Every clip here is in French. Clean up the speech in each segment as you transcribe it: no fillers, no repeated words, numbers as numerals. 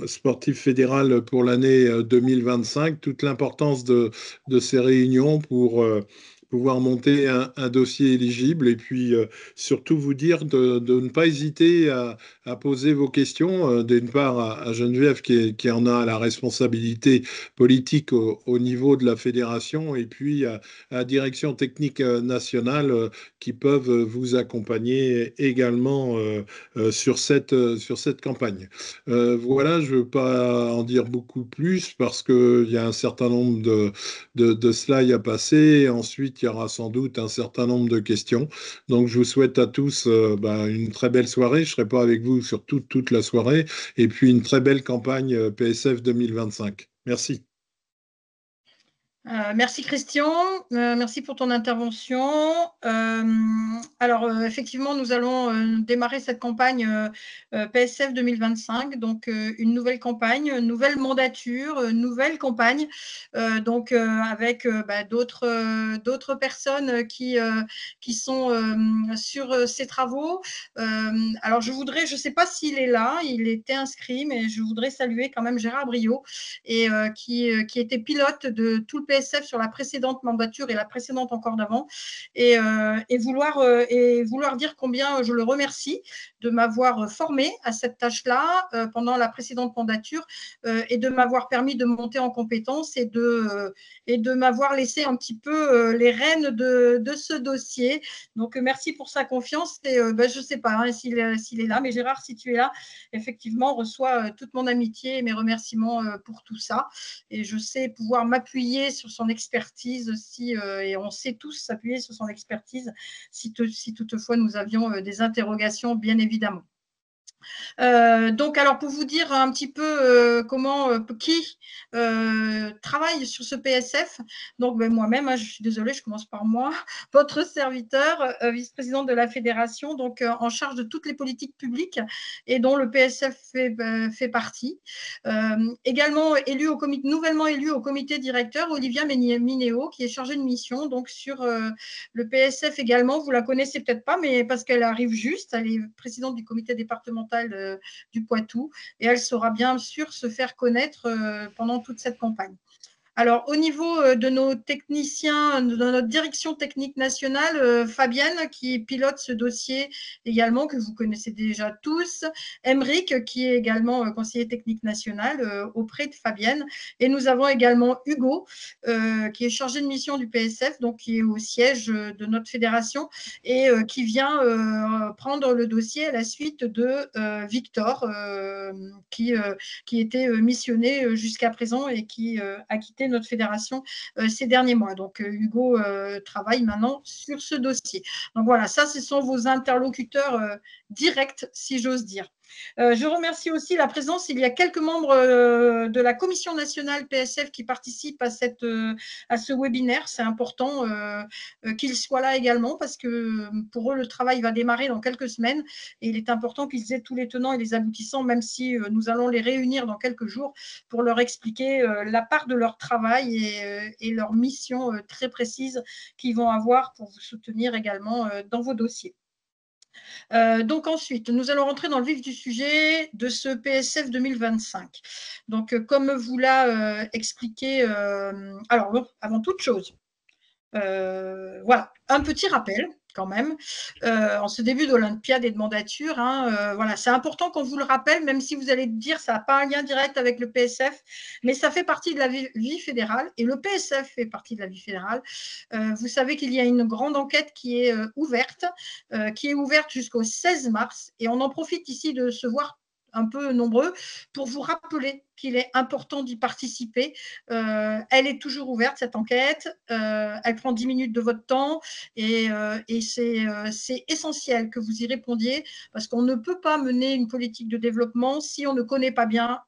sportive fédérale pour l'année 2025, toute l'importance de ces réunions pour pouvoir monter un dossier éligible et puis surtout vous dire de ne pas hésiter à poser vos questions, d'une part à Geneviève qui en a la responsabilité politique au niveau de la fédération et puis à la direction technique nationale qui peuvent vous accompagner également sur cette campagne. Voilà, je ne veux pas en dire beaucoup plus parce qu'il y a un certain nombre de slides à passer. Et ensuite, il y aura sans doute un certain nombre de questions. Donc, je vous souhaite à tous une très belle soirée. Je ne serai pas avec vous sur toute la soirée. Et puis, une très belle campagne PSF 2025. Merci. Merci Christian, merci pour ton intervention. Effectivement, nous allons démarrer cette campagne PSF 2025, donc une nouvelle campagne, une nouvelle mandature, une nouvelle campagne, avec d'autres personnes qui sont sur ces travaux. Alors, je ne sais pas s'il est là, il était inscrit, mais je voudrais saluer quand même Gérard Briot, et qui était pilote de tout le PSF sur la précédente mandature et la précédente encore d'avant, et vouloir dire combien je le remercie de m'avoir formé à cette tâche-là pendant la précédente mandature et de m'avoir permis de monter en compétences et de m'avoir laissé un petit peu les rênes de ce dossier. Donc, merci pour sa confiance. Et je ne sais pas s'il est là, mais Gérard, si tu es là, effectivement, reçois toute mon amitié et mes remerciements pour tout ça. Et je sais pouvoir m'appuyer sur son expertise aussi, et on sait tous s'appuyer sur son expertise si toutefois nous avions des interrogations, bien évidemment. Alors pour vous dire un petit peu qui travaille sur ce PSF, donc moi-même, je suis désolée, je commence par moi, votre serviteur, vice-présidente de la fédération, donc en charge de toutes les politiques publiques et dont le PSF fait partie. Également nouvellement élu au comité directeur, Olivia Minéo, qui est chargée de mission, donc sur le PSF également. Vous la connaissez peut-être pas, mais parce qu'elle arrive juste, elle est présidente du comité départemental du Poitou, et elle saura bien sûr se faire connaître pendant toute cette campagne. Alors, au niveau de nos techniciens, de notre direction technique nationale, Fabienne, qui pilote ce dossier également, que vous connaissez déjà tous, Emeric, qui est également conseiller technique national auprès de Fabienne, et nous avons également Hugo, qui est chargé de mission du PSF, donc qui est au siège de notre fédération, et qui vient prendre le dossier à la suite de Victor, qui était missionné jusqu'à présent et qui a quitté notre fédération ces derniers mois. Donc, Hugo travaille maintenant sur ce dossier. Donc, voilà, ça, ce sont vos interlocuteurs directs, si j'ose dire. Je remercie aussi la présence. Il y a quelques membres de la commission nationale PSF qui participent à ce webinaire. C'est important qu'ils soient là également parce que pour eux, le travail va démarrer dans quelques semaines et il est important qu'ils aient tous les tenants et les aboutissants, même si nous allons les réunir dans quelques jours pour leur expliquer la part de leur travail et leur mission très précise qu'ils vont avoir pour vous soutenir également dans vos dossiers. Donc ensuite, nous allons rentrer dans le vif du sujet de ce PSF 2025. Donc, comme vous l'a expliqué, alors bon, avant toute chose, voilà, un petit rappel quand même, en ce début d'Olympiade et de mandature. Voilà, c'est important qu'on vous le rappelle, même si vous allez dire que ça n'a pas un lien direct avec le PSF, mais ça fait partie de la vie fédérale et le PSF fait partie de la vie fédérale. Vous savez qu'il y a une grande enquête qui est ouverte jusqu'au 16 mars et on en profite ici de se voir un peu nombreux pour vous rappeler qu'il est important d'y participer. Elle est toujours ouverte, cette enquête. Elle prend 10 minutes de votre temps et c'est essentiel que vous y répondiez parce qu'on ne peut pas mener une politique de développement si on ne connaît pas bien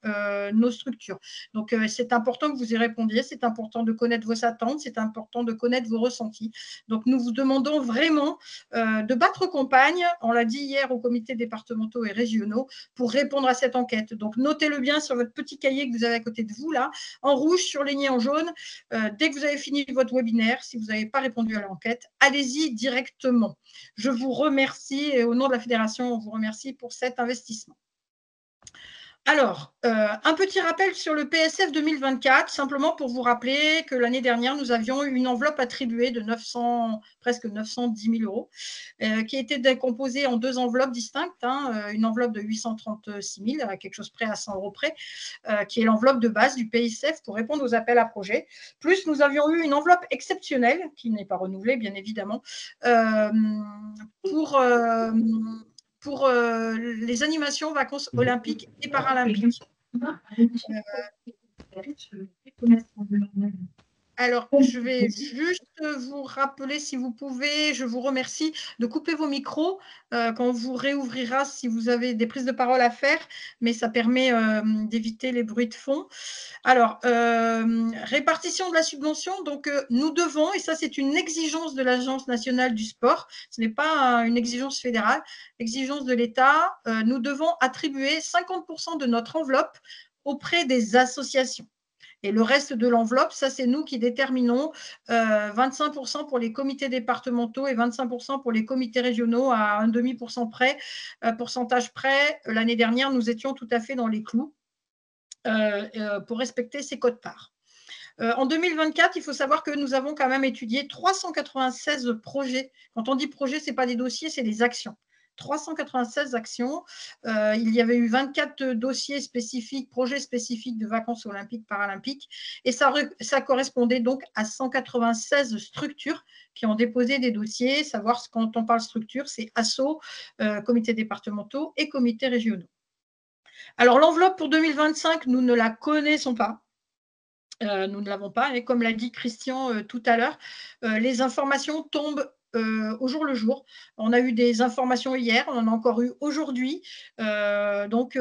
nos structures. Donc, c'est important que vous y répondiez. C'est important de connaître vos attentes. C'est important de connaître vos ressentis. Donc, nous vous demandons vraiment de battre campagne, on l'a dit hier aux comités départementaux et régionaux, pour répondre à cette enquête. Donc, notez-le bien sur votre petit cahier que vous avez à côté de vous, là, en rouge, surligné en jaune. Dès que vous avez fini votre webinaire, si vous n'avez pas répondu à l'enquête, allez-y directement. Je vous remercie et au nom de la fédération, on vous remercie pour cet investissement. Alors, un petit rappel sur le PSF 2024, simplement pour vous rappeler que l'année dernière, nous avions eu une enveloppe attribuée de presque 910 000 euros, qui était décomposée en deux enveloppes distinctes, une enveloppe de 836 000, à quelque chose près à 100 euros près, qui est l'enveloppe de base du PSF pour répondre aux appels à projets. Plus, nous avions eu une enveloppe exceptionnelle, qui n'est pas renouvelée, bien évidemment, pour les animations vacances olympiques et paralympiques. Alors, je vais juste vous rappeler, si vous pouvez, je vous remercie de couper vos micros quand on vous réouvrira si vous avez des prises de parole à faire, mais ça permet d'éviter les bruits de fond. Alors, répartition de la subvention, donc nous devons, et ça c'est une exigence de l'Agence nationale du sport, ce n'est pas une exigence fédérale, exigence de l'État, nous devons attribuer 50% de notre enveloppe auprès des associations. Et le reste de l'enveloppe, ça, c'est nous qui déterminons 25% pour les comités départementaux et 25% pour les comités régionaux à un demi% près, pourcentage près. L'année dernière, nous étions tout à fait dans les clous pour respecter ces quotes-parts. En 2024, il faut savoir que nous avons quand même étudié 396 projets. Quand on dit projet, ce n'est pas des dossiers, c'est des actions. 396 actions. Il y avait eu 24 dossiers spécifiques, projets spécifiques de vacances olympiques, paralympiques. Et ça correspondait donc à 196 structures qui ont déposé des dossiers. Savoir, quand on parle structure, c'est ASSO, comités départementaux et comités régionaux. Alors, l'enveloppe pour 2025, nous ne la connaissons pas. Nous ne l'avons pas. Et comme l'a dit Christian tout à l'heure, les informations tombent au jour le jour. On a eu des informations hier, on en a encore eu aujourd'hui. Donc,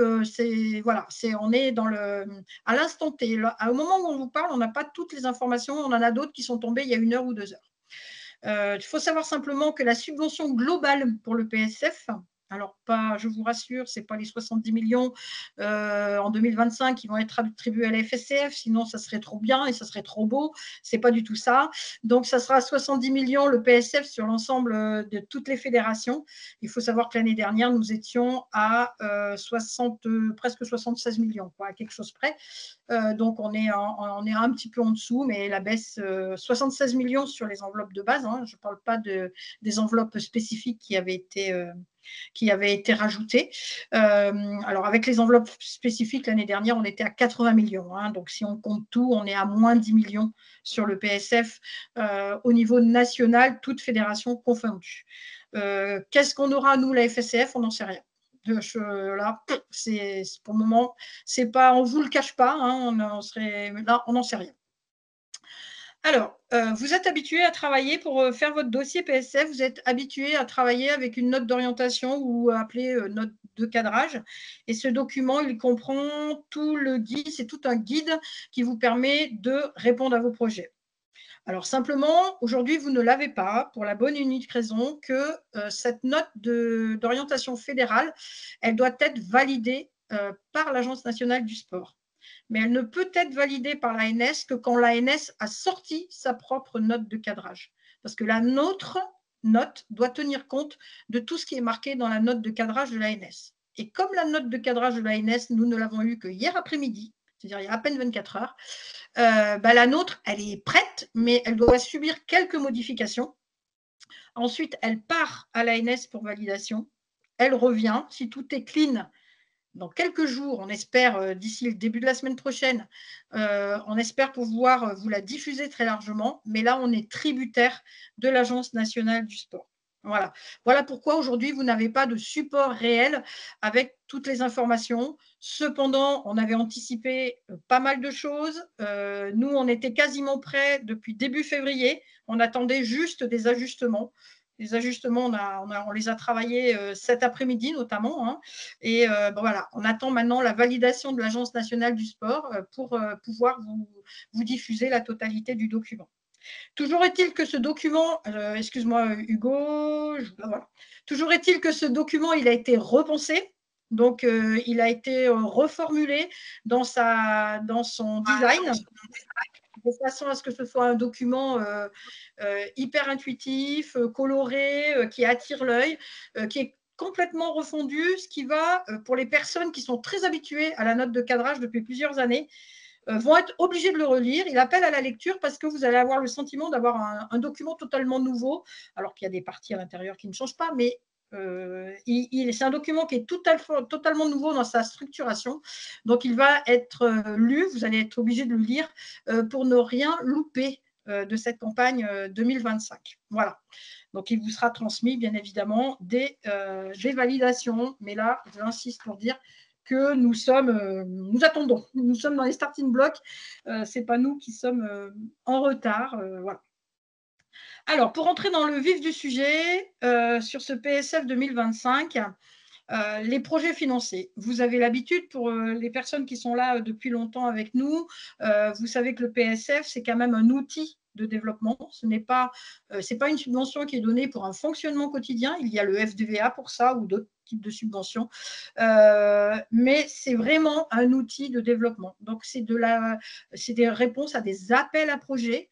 voilà, on est à l'instant T. Au moment où on vous parle, on n'a pas toutes les informations. On en a d'autres qui sont tombées il y a 1 heure ou 2 heures. Il faut savoir simplement que la subvention globale pour le PSF, alors, je vous rassure, ce n'est pas les 70 millions en 2025 qui vont être attribués à la FSCF, sinon ça serait trop bien et ça serait trop beau. Ce n'est pas du tout ça. Donc, ça sera 70 millions le PSF sur l'ensemble de toutes les fédérations. Il faut savoir que l'année dernière, nous étions à presque 76 millions, à quelque chose près. Donc, on est un petit peu en dessous, mais la baisse, 76 millions sur les enveloppes de base. Je ne parle pas des enveloppes spécifiques qui avaient été rajoutées. Alors, avec les enveloppes spécifiques, l'année dernière, on était à 80 millions. Donc, si on compte tout, on est à moins 10 millions sur le PSF au niveau national, toutes fédérations confondues. Qu'est-ce qu'on aura, nous, la FSCF? On n'en sait rien. Là, pour le moment, c'est pas, on ne vous le cache pas, là, on n'en sait rien. Alors, vous êtes habitué à travailler pour faire votre dossier PSF, vous êtes habitué à travailler avec une note d'orientation ou appelée note de cadrage. Et ce document, il comprend tout le guide, c'est tout un guide qui vous permet de répondre à vos projets. Alors simplement, aujourd'hui, vous ne l'avez pas pour la bonne et unique raison que cette note d'orientation fédérale, elle doit être validée par l'Agence nationale du sport. Mais elle ne peut être validée par l'ANS que quand l'ANS a sorti sa propre note de cadrage. Parce que la nôtre note doit tenir compte de tout ce qui est marqué dans la note de cadrage de l'ANS. Et comme la note de cadrage de l'ANS, nous ne l'avons eue que hier après-midi, c'est-à-dire il y a à peine 24 heures, la nôtre, elle est prête, mais elle doit subir quelques modifications. Ensuite, elle part à l'ANS pour validation. Elle revient. Si tout est clean, dans quelques jours, on espère, d'ici le début de la semaine prochaine, on espère pouvoir vous la diffuser très largement. Mais là, on est tributaire de l'Agence nationale du sport. Voilà pourquoi aujourd'hui, vous n'avez pas de support réel avec toutes les informations. Cependant, on avait anticipé pas mal de choses. Nous, on était quasiment prêts depuis début février. On attendait juste des ajustements. Les ajustements, on les a travaillés cet après-midi notamment. Et voilà, on attend maintenant la validation de l'Agence nationale du sport pour pouvoir vous diffuser la totalité du document. Toujours est-il que ce document, excuse-moi Hugo, voilà. Toujours est-il que ce document, il a été repensé, donc il a été reformulé dans son design, de façon à ce que ce soit un document hyper intuitif, coloré, qui attire l'œil, qui est complètement refondu, ce qui va, pour les personnes qui sont très habituées à la note de cadrage depuis plusieurs années, vont être obligés de le relire. Il appelle à la lecture parce que vous allez avoir le sentiment d'avoir un document totalement nouveau, alors qu'il y a des parties à l'intérieur qui ne changent pas, mais c'est un document qui est totalement nouveau dans sa structuration. Donc, il va être lu, vous allez être obligé de le lire pour ne rien louper de cette campagne 2025. Voilà. Donc, il vous sera transmis, bien évidemment, des validations. Mais là, j'insiste pour dire que nous attendons. Nous sommes dans les starting blocks. Ce n'est pas nous qui sommes en retard. Voilà. Alors, pour entrer dans le vif du sujet, sur ce PSF 2025, les projets financés. Vous avez l'habitude, pour les personnes qui sont là depuis longtemps avec nous, vous savez que le PSF, c'est quand même un outil de développement. Ce n'est pas, c'est pas une subvention qui est donnée pour un fonctionnement quotidien. Il y a le FDVA pour ça ou d'autres types de subventions. Mais c'est vraiment un outil de développement. Donc, c'est des réponses à des appels à projets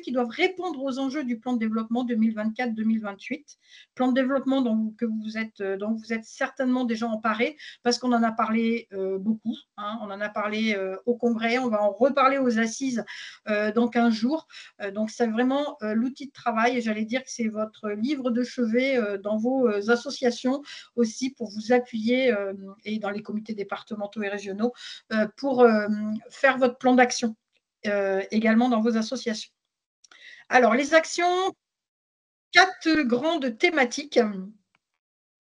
qui doivent répondre aux enjeux du plan de développement 2024-2028. Plan de développement dont vous êtes certainement déjà emparé, parce qu'on en a parlé beaucoup. Hein, on en a parlé au congrès, on va en reparler aux assises dans 15 jours. Donc, c'est vraiment l'outil de travail, et j'allais dire que c'est votre livre de chevet dans vos associations aussi, pour vous appuyer, et dans les comités départementaux et régionaux, pour faire votre plan d'action également dans vos associations. Alors, les actions, 4 grandes thématiques.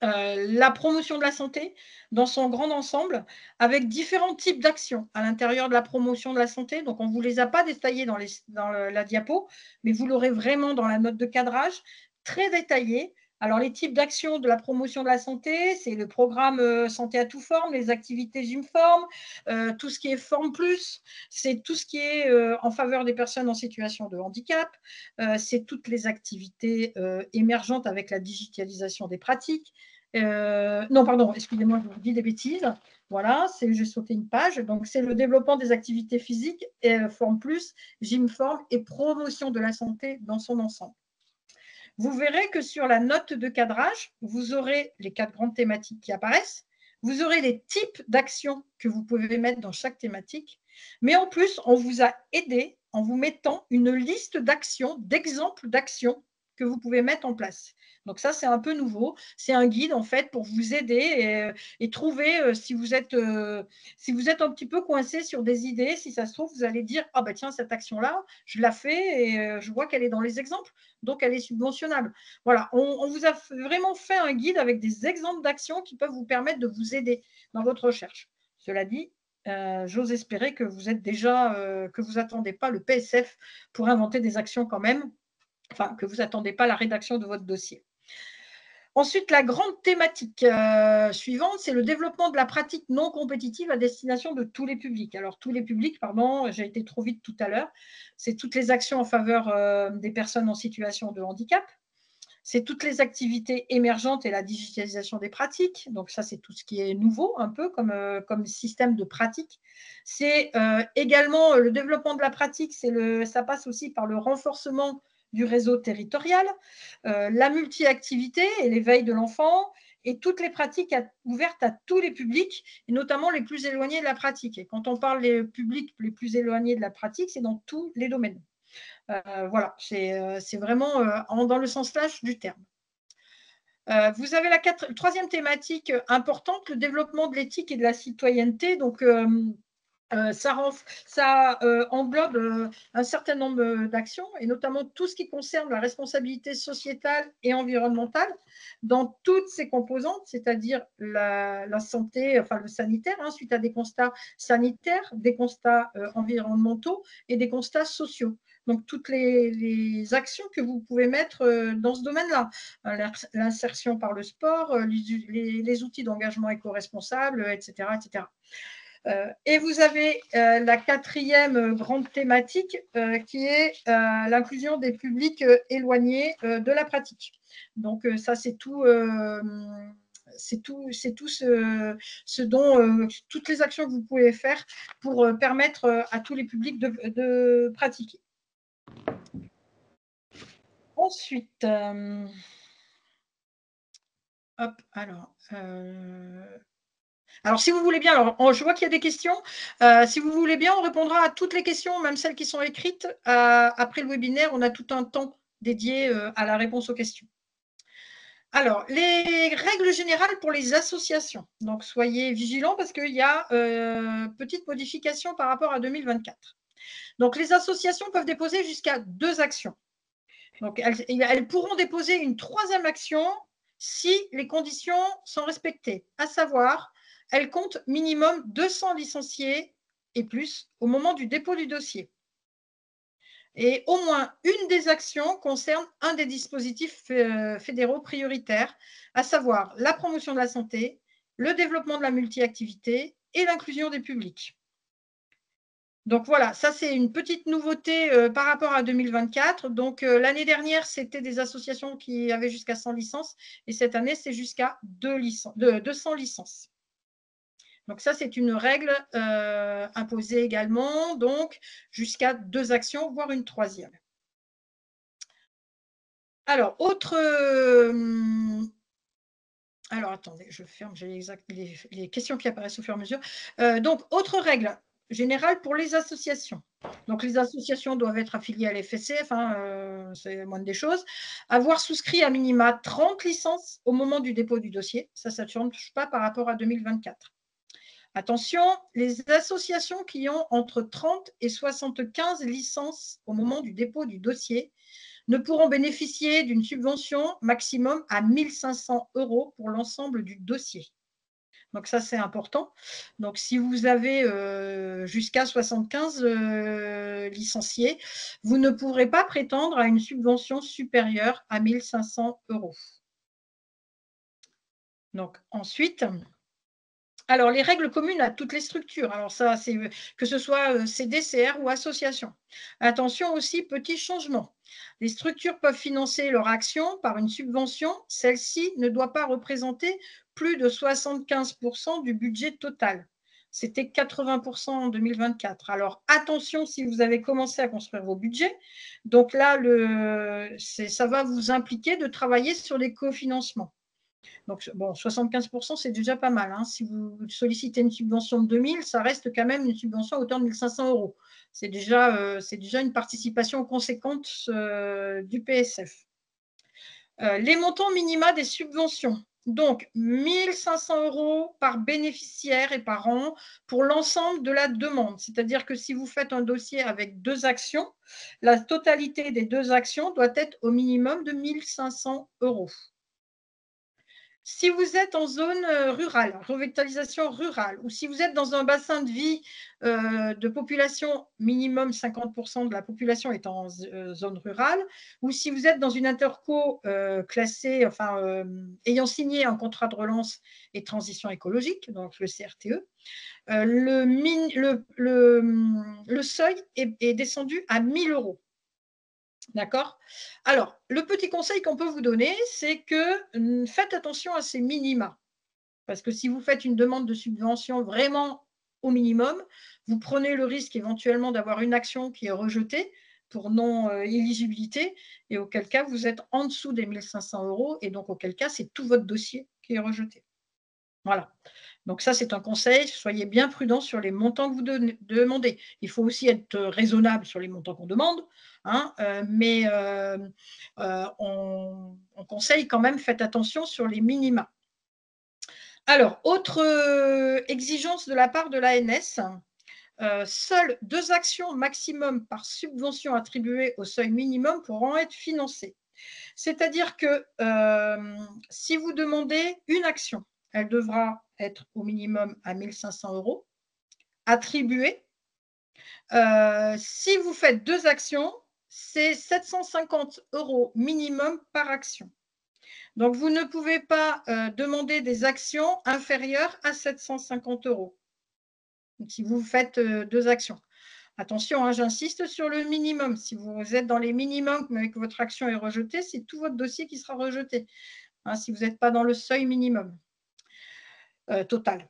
La promotion de la santé dans son grand ensemble, avec différents types d'actions à l'intérieur de la promotion de la santé. Donc, on ne vous les a pas détaillées dans la diapo, mais vous l'aurez vraiment dans la note de cadrage, très détaillée. Alors, les types d'actions de la promotion de la santé, c'est le programme Santé à tout forme, les activités Gymform, tout ce qui est Forme Plus, c'est tout ce qui est en faveur des personnes en situation de handicap, c'est toutes les activités émergentes avec la digitalisation des pratiques. Non, pardon, excusez-moi, je vous dis des bêtises. Voilà, j'ai sauté une page. Donc, c'est le développement des activités physiques, Forme Plus, Gymform et promotion de la santé dans son ensemble. Vous verrez que sur la note de cadrage, vous aurez les 4 grandes thématiques qui apparaissent. Vous aurez les types d'actions que vous pouvez mettre dans chaque thématique. Mais en plus, on vous a aidé en vous mettant une liste d'actions, d'exemples d'actions que vous pouvez mettre en place. Donc ça, c'est un peu nouveau. C'est un guide, en fait, pour vous aider et trouver, si vous êtes un petit peu coincé sur des idées, si ça se trouve, vous allez dire, ah ben tiens, cette action-là, je la fais et je vois qu'elle est dans les exemples, donc elle est subventionnable. Voilà, on vous a vraiment fait un guide avec des exemples d'actions qui peuvent vous permettre de vous aider dans votre recherche. Cela dit, j'ose espérer que vous êtes déjà, que vous n'attendez pas le PSF pour inventer des actions quand même, enfin, que vous n'attendez pas la rédaction de votre dossier. Ensuite, la grande thématique suivante, c'est le développement de la pratique non compétitive à destination de tous les publics. Alors, tous les publics, pardon, j'ai été trop vite tout à l'heure, c'est toutes les actions en faveur des personnes en situation de handicap, c'est toutes les activités émergentes et la digitalisation des pratiques. Donc, ça, c'est tout ce qui est nouveau, un peu comme système de pratique. C'est également le développement de la pratique, ça passe aussi par le renforcement du réseau territorial, la multi-activité et l'éveil de l'enfant, et toutes les pratiques ouvertes à tous les publics, et notamment les plus éloignés de la pratique. Et quand on parle des publics les plus éloignés de la pratique, c'est dans tous les domaines. Voilà, c'est vraiment dans le sens large du terme. Vous avez la troisième thématique importante, le développement de l'éthique et de la citoyenneté. Donc, ça englobe un certain nombre d'actions, et notamment tout ce qui concerne la responsabilité sociétale et environnementale dans toutes ses composantes, c'est-à-dire la santé, enfin le sanitaire, hein, suite à des constats sanitaires, des constats environnementaux et des constats sociaux. Donc, toutes les actions que vous pouvez mettre dans ce domaine-là, l'insertion par le sport, les outils d'engagement éco-responsable, etc., etc. Et vous avez la quatrième grande thématique qui est l'inclusion des publics éloignés de la pratique. Donc, ça, c'est tout ce dont toutes les actions que vous pouvez faire pour permettre à tous les publics de pratiquer. Ensuite, Hop, alors, si vous voulez bien, alors, je vois qu'il y a des questions. Si vous voulez bien, on répondra à toutes les questions, même celles qui sont écrites. Après le webinaire, on a tout un temps dédié à la réponse aux questions. Alors, les règles générales pour les associations. Donc, soyez vigilants parce qu'il y a petite modification par rapport à 2024. Donc, les associations peuvent déposer jusqu'à 2 actions. Donc, elles pourront déposer une 3e action si les conditions sont respectées, à savoir, elles comptent minimum 200 licenciés et plus au moment du dépôt du dossier. Et au moins une des actions concerne un des dispositifs fédéraux prioritaires, à savoir la promotion de la santé, le développement de la multi-activité et l'inclusion des publics. Donc voilà, ça c'est une petite nouveauté par rapport à 2024. Donc l'année dernière, c'était des associations qui avaient jusqu'à 100 licences et cette année, c'est jusqu'à 200 licences. Donc ça, c'est une règle imposée également, donc jusqu'à 2 actions, voire une 3e. Alors, alors, attendez, je ferme, j'ai les questions qui apparaissent au fur et à mesure. Donc, autre règle générale pour les associations. Donc, les associations doivent être affiliées à l'FSCF, c'est la moindre des choses. Avoir souscrit à minima 30 licences au moment du dépôt du dossier. Ça ne change pas par rapport à 2024. Attention, les associations qui ont entre 30 et 75 licences au moment du dépôt du dossier ne pourront bénéficier d'une subvention maximum à 1 500 € pour l'ensemble du dossier. Donc ça, c'est important. Donc si vous avez jusqu'à 75 licenciés, vous ne pourrez pas prétendre à une subvention supérieure à 1 500 €. Donc ensuite, alors les règles communes à toutes les structures, alors ça, c'est que ce soit CDCR ou association. Attention aussi, petit changement. Les structures peuvent financer leur action par une subvention. Celle-ci ne doit pas représenter plus de 75% du budget total. C'était 80% en 2024. Alors attention si vous avez commencé à construire vos budgets. Donc là, ça va vous impliquer de travailler sur les cofinancements. Donc, bon, 75%, c'est déjà pas mal. Si vous sollicitez une subvention de 2 000, ça reste quand même une subvention à hauteur de 1 500 €. C'est déjà une participation conséquente du PSF. Les montants minima des subventions. Donc, 1 500 € par bénéficiaire et par an pour l'ensemble de la demande. C'est-à-dire que si vous faites un dossier avec 2 actions, la totalité des 2 actions doit être au minimum de 1 500 €. Si vous êtes en zone rurale, revitalisation rurale, ou si vous êtes dans un bassin de vie de population, minimum 50% de la population est en zone rurale, ou si vous êtes dans une interco classée, ayant signé un contrat de relance et de transition écologique, donc le CRTE, le seuil est descendu à 1 000 €. D'accord? Alors, le petit conseil qu'on peut vous donner, c'est que faites attention à ces minima. Parce que si vous faites une demande de subvention vraiment au minimum, vous prenez le risque éventuellement d'avoir une action qui est rejetée pour non-éligibilité, et auquel cas vous êtes en dessous des 1 500 €, et donc auquel cas c'est tout votre dossier qui est rejeté. Voilà. Donc ça, c'est un conseil, soyez bien prudents sur les montants que vous demandez. Il faut aussi être raisonnable sur les montants qu'on demande, mais on conseille quand même, faites attention sur les minima. Alors, autre exigence de la part de l'ANS, seules 2 actions maximum par subvention attribuée au seuil minimum pourront être financées. C'est-à-dire que si vous demandez une action, elle devra être au minimum à 1 500 € attribuée. Si vous faites 2 actions, c'est 750 € minimum par action. Donc, vous ne pouvez pas demander des actions inférieures à 750 €. Donc, si vous faites 2 actions. Attention, j'insiste sur le minimum. Si vous êtes dans les minimums, mais que votre action est rejetée, c'est tout votre dossier qui sera rejeté, si vous n'êtes pas dans le seuil minimum total.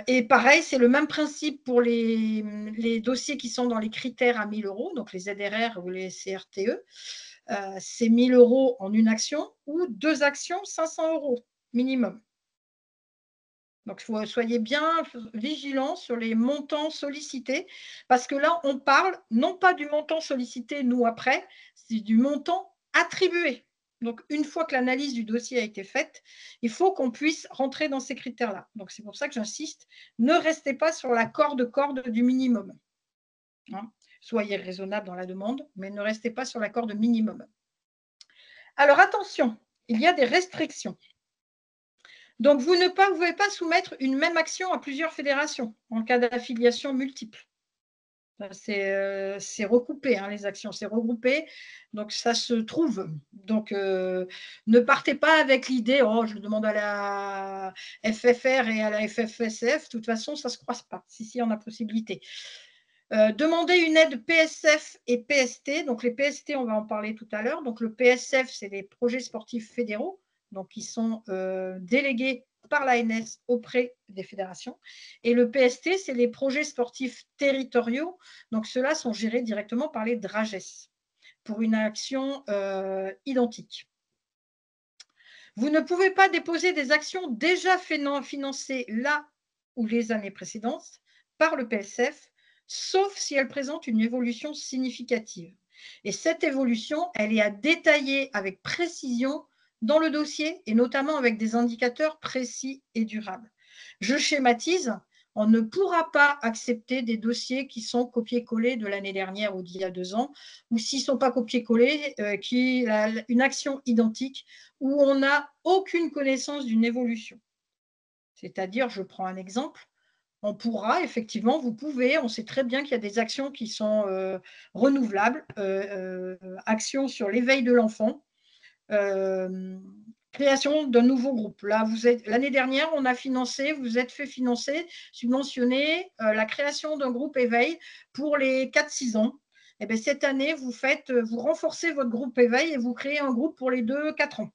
Et pareil, c'est le même principe pour les dossiers qui sont dans les critères à 1 000 €, donc les ZRR ou les CRTE. C'est 1 000 € en une action ou 2 actions, 500 €. minimum. Donc, soyez bien vigilants sur les montants sollicités, parce que là, on parle non pas du montant sollicité, nous, après, c'est du montant attribué. Donc, une fois que l'analyse du dossier a été faite, il faut qu'on puisse rentrer dans ces critères-là. Donc, c'est pour ça que j'insiste, ne restez pas sur la corde du minimum. Hein. Soyez raisonnable dans la demande, mais ne restez pas sur la corde minimum. Alors, attention, il y a des restrictions. Donc, vous ne pouvez pas soumettre une même action à plusieurs fédérations en cas d'affiliation multiple. C'est recoupé, hein, les actions, c'est regroupé, donc ça se trouve. Donc, ne partez pas avec l'idée, oh, je demande à la FFR et à la FFSF, de toute façon, ça ne se croise pas, si on a possibilité. Demandez une aide PSF et PST. Donc, les PST, on va en parler tout à l'heure. Donc, le PSF, c'est les projets sportifs fédéraux, donc qui sont délégués par l'ANS auprès des fédérations. Et le PST, c'est les projets sportifs territoriaux. Donc, ceux-là sont gérés directement par les DRAGES pour une action identique. Vous ne pouvez pas déposer des actions déjà financées là ou les années précédentes par le PSF, sauf si elles présentent une évolution significative. Et cette évolution, elle est à détailler avec précision dans le dossier et notamment avec des indicateurs précis et durables. Je schématise, on ne pourra pas accepter des dossiers qui sont copiés-collés de l'année dernière ou d'il y a 2 ans, ou s'ils ne sont pas copiés-collés, une action identique où on n'a aucune connaissance d'une évolution. C'est-à-dire, je prends un exemple, on pourra effectivement, vous pouvez, on sait très bien qu'il y a des actions qui sont renouvelables, actions sur l'éveil de l'enfant, création d'un nouveau groupe. Là, l'année dernière, on a financé, vous vous êtes fait financer, subventionner la création d'un groupe éveil pour les 4-6 ans. Et bien, cette année, vous renforcez votre groupe éveil et vous créez un groupe pour les 2-4 ans.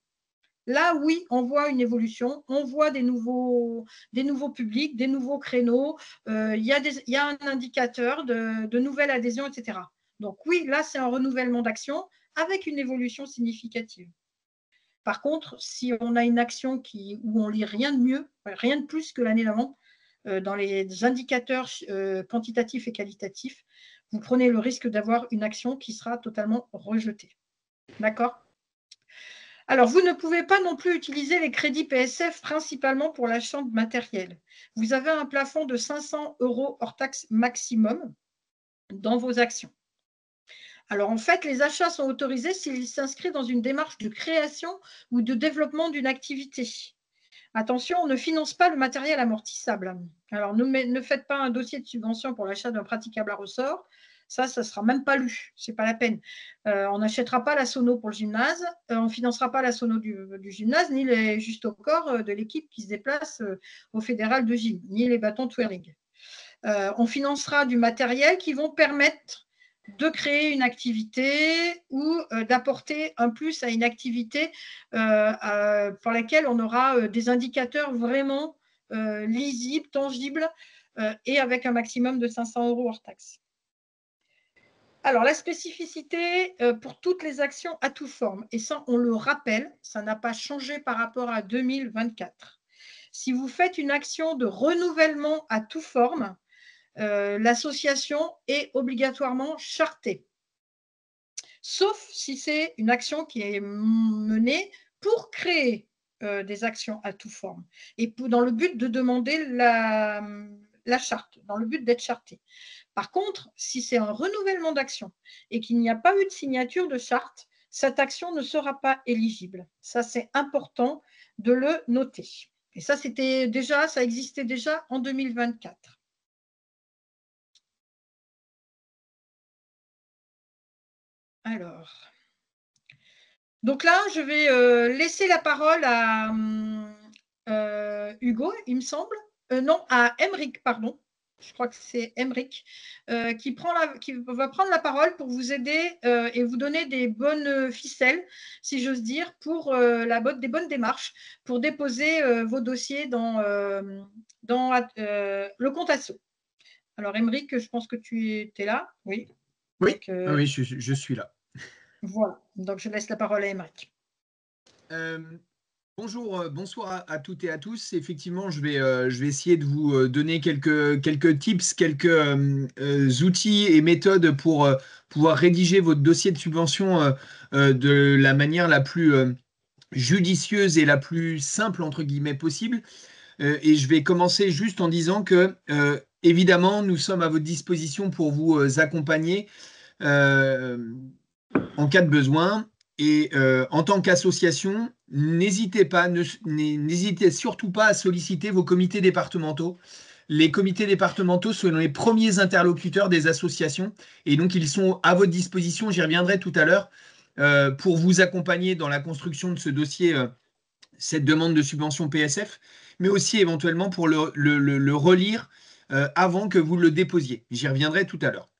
Là, oui, on voit une évolution, on voit des nouveaux publics, des nouveaux créneaux, il y a un indicateur de nouvelle adhésion, etc. Donc oui, là, c'est un renouvellement d'action avec une évolution significative. Par contre, si on a une action où on lit rien de mieux, rien de plus que l'année d'avant, dans les indicateurs quantitatifs et qualitatifs, vous prenez le risque d'avoir une action qui sera totalement rejetée. D'accord ? Alors, vous ne pouvez pas non plus utiliser les crédits PSF principalement pour l'achat de matériel. Vous avez un plafond de 500 € hors taxe maximum dans vos actions. Alors, en fait, les achats sont autorisés s'ils s'inscrivent dans une démarche de création ou de développement d'une activité. Attention, on ne finance pas le matériel amortissable. Alors, ne faites pas un dossier de subvention pour l'achat d'un praticable à ressort. Ça ne sera même pas lu, ce n'est pas la peine. On n'achètera pas la sono pour le gymnase, on ne financera pas la sono du gymnase, ni les justes au corps de l'équipe qui se déplace au fédéral de gym, ni les bâtons twirling. On financera du matériel qui vont permettre de créer une activité ou d'apporter un plus à une activité pour laquelle on aura des indicateurs vraiment lisibles, tangibles et avec un maximum de 500 € hors taxe. Alors, la spécificité pour toutes les actions à toute forme, et ça, on le rappelle, ça n'a pas changé par rapport à 2024. Si vous faites une action de renouvellement à toute forme, l'association est obligatoirement chartée. Sauf si c'est une action qui est menée pour créer des actions à toute forme et dans le but de demander la charte, dans le but d'être chartée. Par contre, si c'est un renouvellement d'action et qu'il n'y a pas eu de signature de charte, cette action ne sera pas éligible. Ça, c'est important de le noter. Et ça, ça existait déjà en 2024. Alors, donc là, je vais laisser la parole à Hugo, il me semble. Non, à Emeric, pardon. Je crois que c'est Emeric qui va prendre la parole pour vous aider et vous donner des bonnes ficelles, si j'ose dire, pour des bonnes démarches pour déposer vos dossiers dans le compte asso. Alors, Emeric, je pense que tu es là. Oui. Oui, donc, oui, je suis là. Voilà. Donc, je laisse la parole à Emeric. Bonjour, bonsoir à toutes et à tous. Effectivement, je vais essayer de vous donner quelques tips, quelques outils et méthodes pour pouvoir rédiger votre dossier de subvention de la manière la plus judicieuse et la plus simple, entre guillemets, possible. Et je vais commencer juste en disant que, évidemment, nous sommes à votre disposition pour vous accompagner euh, en cas de besoin. Et en tant qu'association, n'hésitez surtout pas à solliciter vos comités départementaux. Les comités départementaux sont les premiers interlocuteurs des associations et donc ils sont à votre disposition, j'y reviendrai tout à l'heure, pour vous accompagner dans la construction de ce dossier, cette demande de subvention PSF, mais aussi éventuellement pour le relire avant que vous le déposiez. J'y reviendrai tout à l'heure.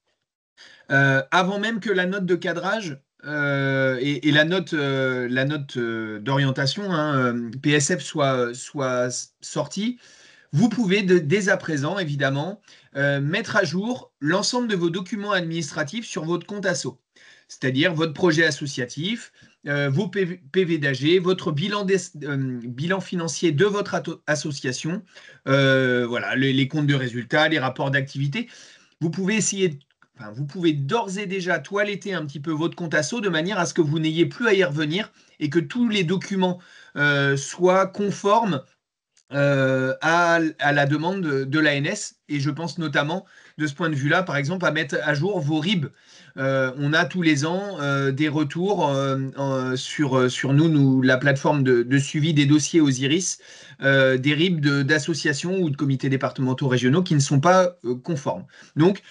Avant même que la note de cadrage et la note d'orientation PSF soit sortie, vous pouvez dès à présent, évidemment, mettre à jour l'ensemble de vos documents administratifs sur votre compte asso, c'est-à-dire votre projet associatif, vos PV d'AG, votre bilan financier de votre association, voilà, les comptes de résultats, les rapports d'activité. Vous pouvez vous pouvez d'ores et déjà toiletter un petit peu votre compte asso de manière à ce que vous n'ayez plus à y revenir et que tous les documents soient conformes à la demande de l'ANS. Et je pense notamment, de ce point de vue-là, par exemple, à mettre à jour vos RIB. On a tous les ans des retours sur nous, la plateforme de suivi des dossiers Osiris, des RIB d'associations ou de comités départementaux régionaux qui ne sont pas conformes. Donc,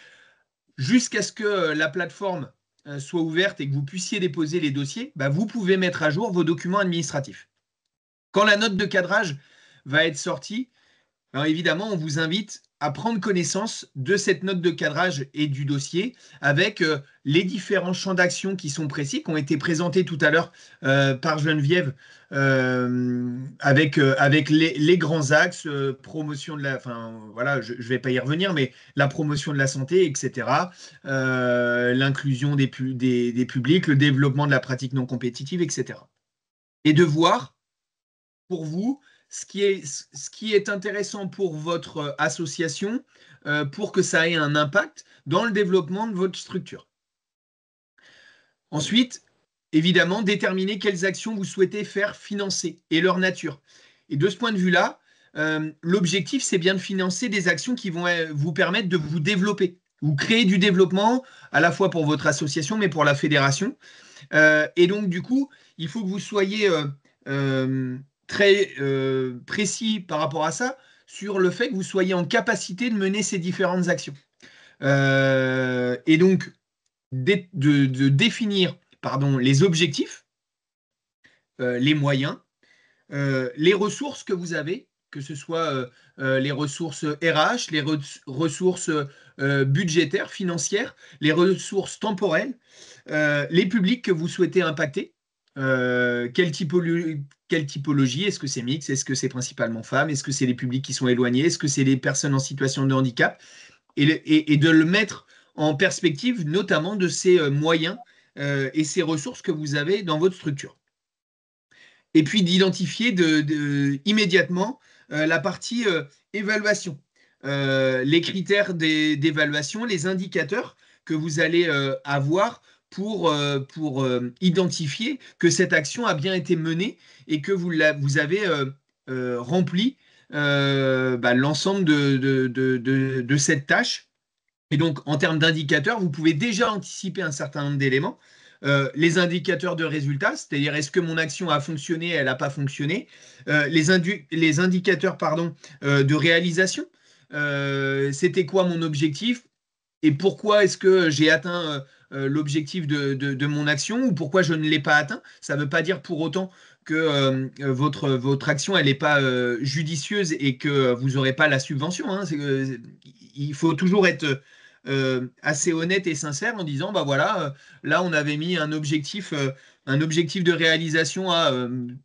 jusqu'à ce que la plateforme soit ouverte et que vous puissiez déposer les dossiers, vous pouvez mettre à jour vos documents administratifs. Quand la note de cadrage va être sortie, alors évidemment, on vous invite à prendre connaissance de cette note de cadrage et du dossier avec les différents champs d'action qui sont précis, qui ont été présentés tout à l'heure par Geneviève avec les grands axes, promotion de la... Enfin, voilà, je ne vais pas y revenir, mais la promotion de la santé, etc. L'inclusion des publics, le développement de la pratique non compétitive, etc. Et de voir pour vous ce qui est intéressant pour votre association pour que ça ait un impact dans le développement de votre structure. Ensuite, évidemment, déterminer quelles actions vous souhaitez faire financer et leur nature. Et de ce point de vue-là, l'objectif, c'est bien de financer des actions qui vont vous permettre de vous développer, ou créer du développement, à la fois pour votre association, mais pour la fédération. Et donc, du coup, il faut que vous soyez très précis par rapport à ça, sur le fait que vous soyez en capacité de mener ces différentes actions. Et donc, de définir les objectifs, les moyens, les ressources que vous avez, que ce soit les ressources RH, les ressources budgétaires, financières, les ressources temporelles, les publics que vous souhaitez impacter. Quelle typologie? Est-ce que c'est mixte? Est-ce que c'est principalement femmes? Est-ce que c'est les publics qui sont éloignés? Est-ce que c'est les personnes en situation de handicap? Et de le mettre en perspective, notamment de ces moyens et ces ressources que vous avez dans votre structure. Et puis d'identifier immédiatement la partie évaluation, les critères d'évaluation, les indicateurs que vous allez avoir pour identifier que cette action a bien été menée et que vous avez rempli l'ensemble de cette tâche. Et donc, en termes d'indicateurs, vous pouvez déjà anticiper un certain nombre d'éléments. Les indicateurs de résultats, c'est-à-dire est-ce que mon action a fonctionné, elle n'a pas fonctionné. Les indicateurs de réalisation, c'était quoi mon objectif et pourquoi est-ce que j'ai atteint l'objectif de mon action ou pourquoi je ne l'ai pas atteint. Ça ne veut pas dire pour autant que votre action elle n'est pas judicieuse et que vous n'aurez pas la subvention. Il faut toujours être assez honnête et sincère en disant voilà, là on avait mis un objectif de réalisation à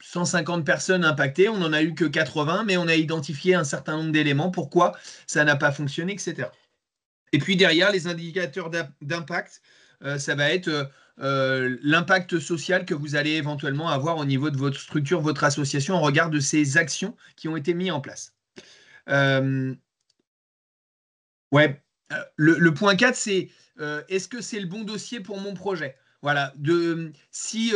150 personnes impactées, on n'en a eu que 80, mais on a identifié un certain nombre d'éléments, pourquoi ça n'a pas fonctionné, etc. Et puis derrière, les indicateurs d'impact, ça va être l'impact social que vous allez éventuellement avoir au niveau de votre structure, votre association, en regard de ces actions qui ont été mises en place. Ouais, le point 4, c'est est-ce que c'est le bon dossier pour mon projet? Voilà, si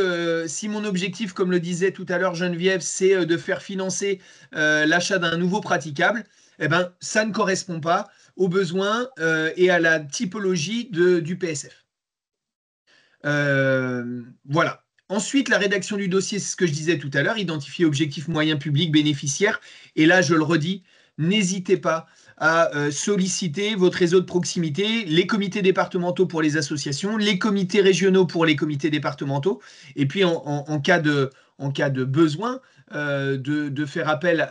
mon objectif, comme le disait tout à l'heure Geneviève, c'est de faire financer l'achat d'un nouveau praticable, eh ben, ça ne correspond pas aux besoins et à la typologie du PSF. Voilà. Ensuite, la rédaction du dossier, c'est ce que je disais tout à l'heure, identifier objectifs, moyens, publics, bénéficiaires. Et là, je le redis, n'hésitez pas à solliciter votre réseau de proximité, les comités départementaux pour les associations, les comités régionaux pour les comités départementaux, et puis en cas de besoin, de faire appel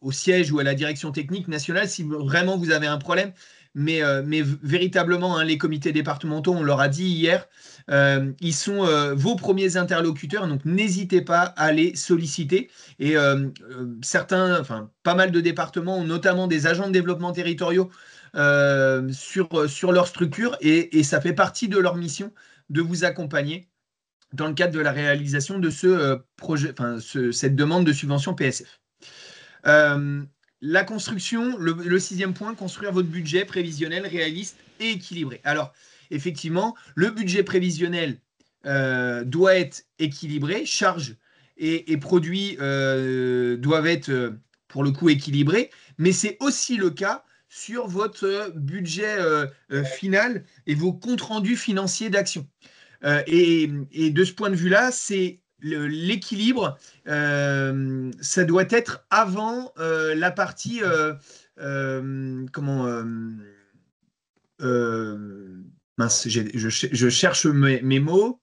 au siège ou à la direction technique nationale si vraiment vous avez un problème. Mais véritablement, hein, les comités départementaux, on leur a dit hier, ils sont vos premiers interlocuteurs, donc n'hésitez pas à les solliciter. Et pas mal de départements ont notamment des agents de développement territoriaux sur leur structure, et ça fait partie de leur mission de vous accompagner dans le cadre de la réalisation de ce projet, cette demande de subvention PSF. La construction, le 6e point, construire votre budget prévisionnel réaliste et équilibré. Alors, effectivement, le budget prévisionnel doit être équilibré, charges et produits doivent être, pour le coup, équilibrés, mais c'est aussi le cas sur votre budget final et vos comptes rendus financiers d'action. Et de ce point de vue-là, c'est l'équilibre, ça doit être avant la partie mince, je cherche mes mots.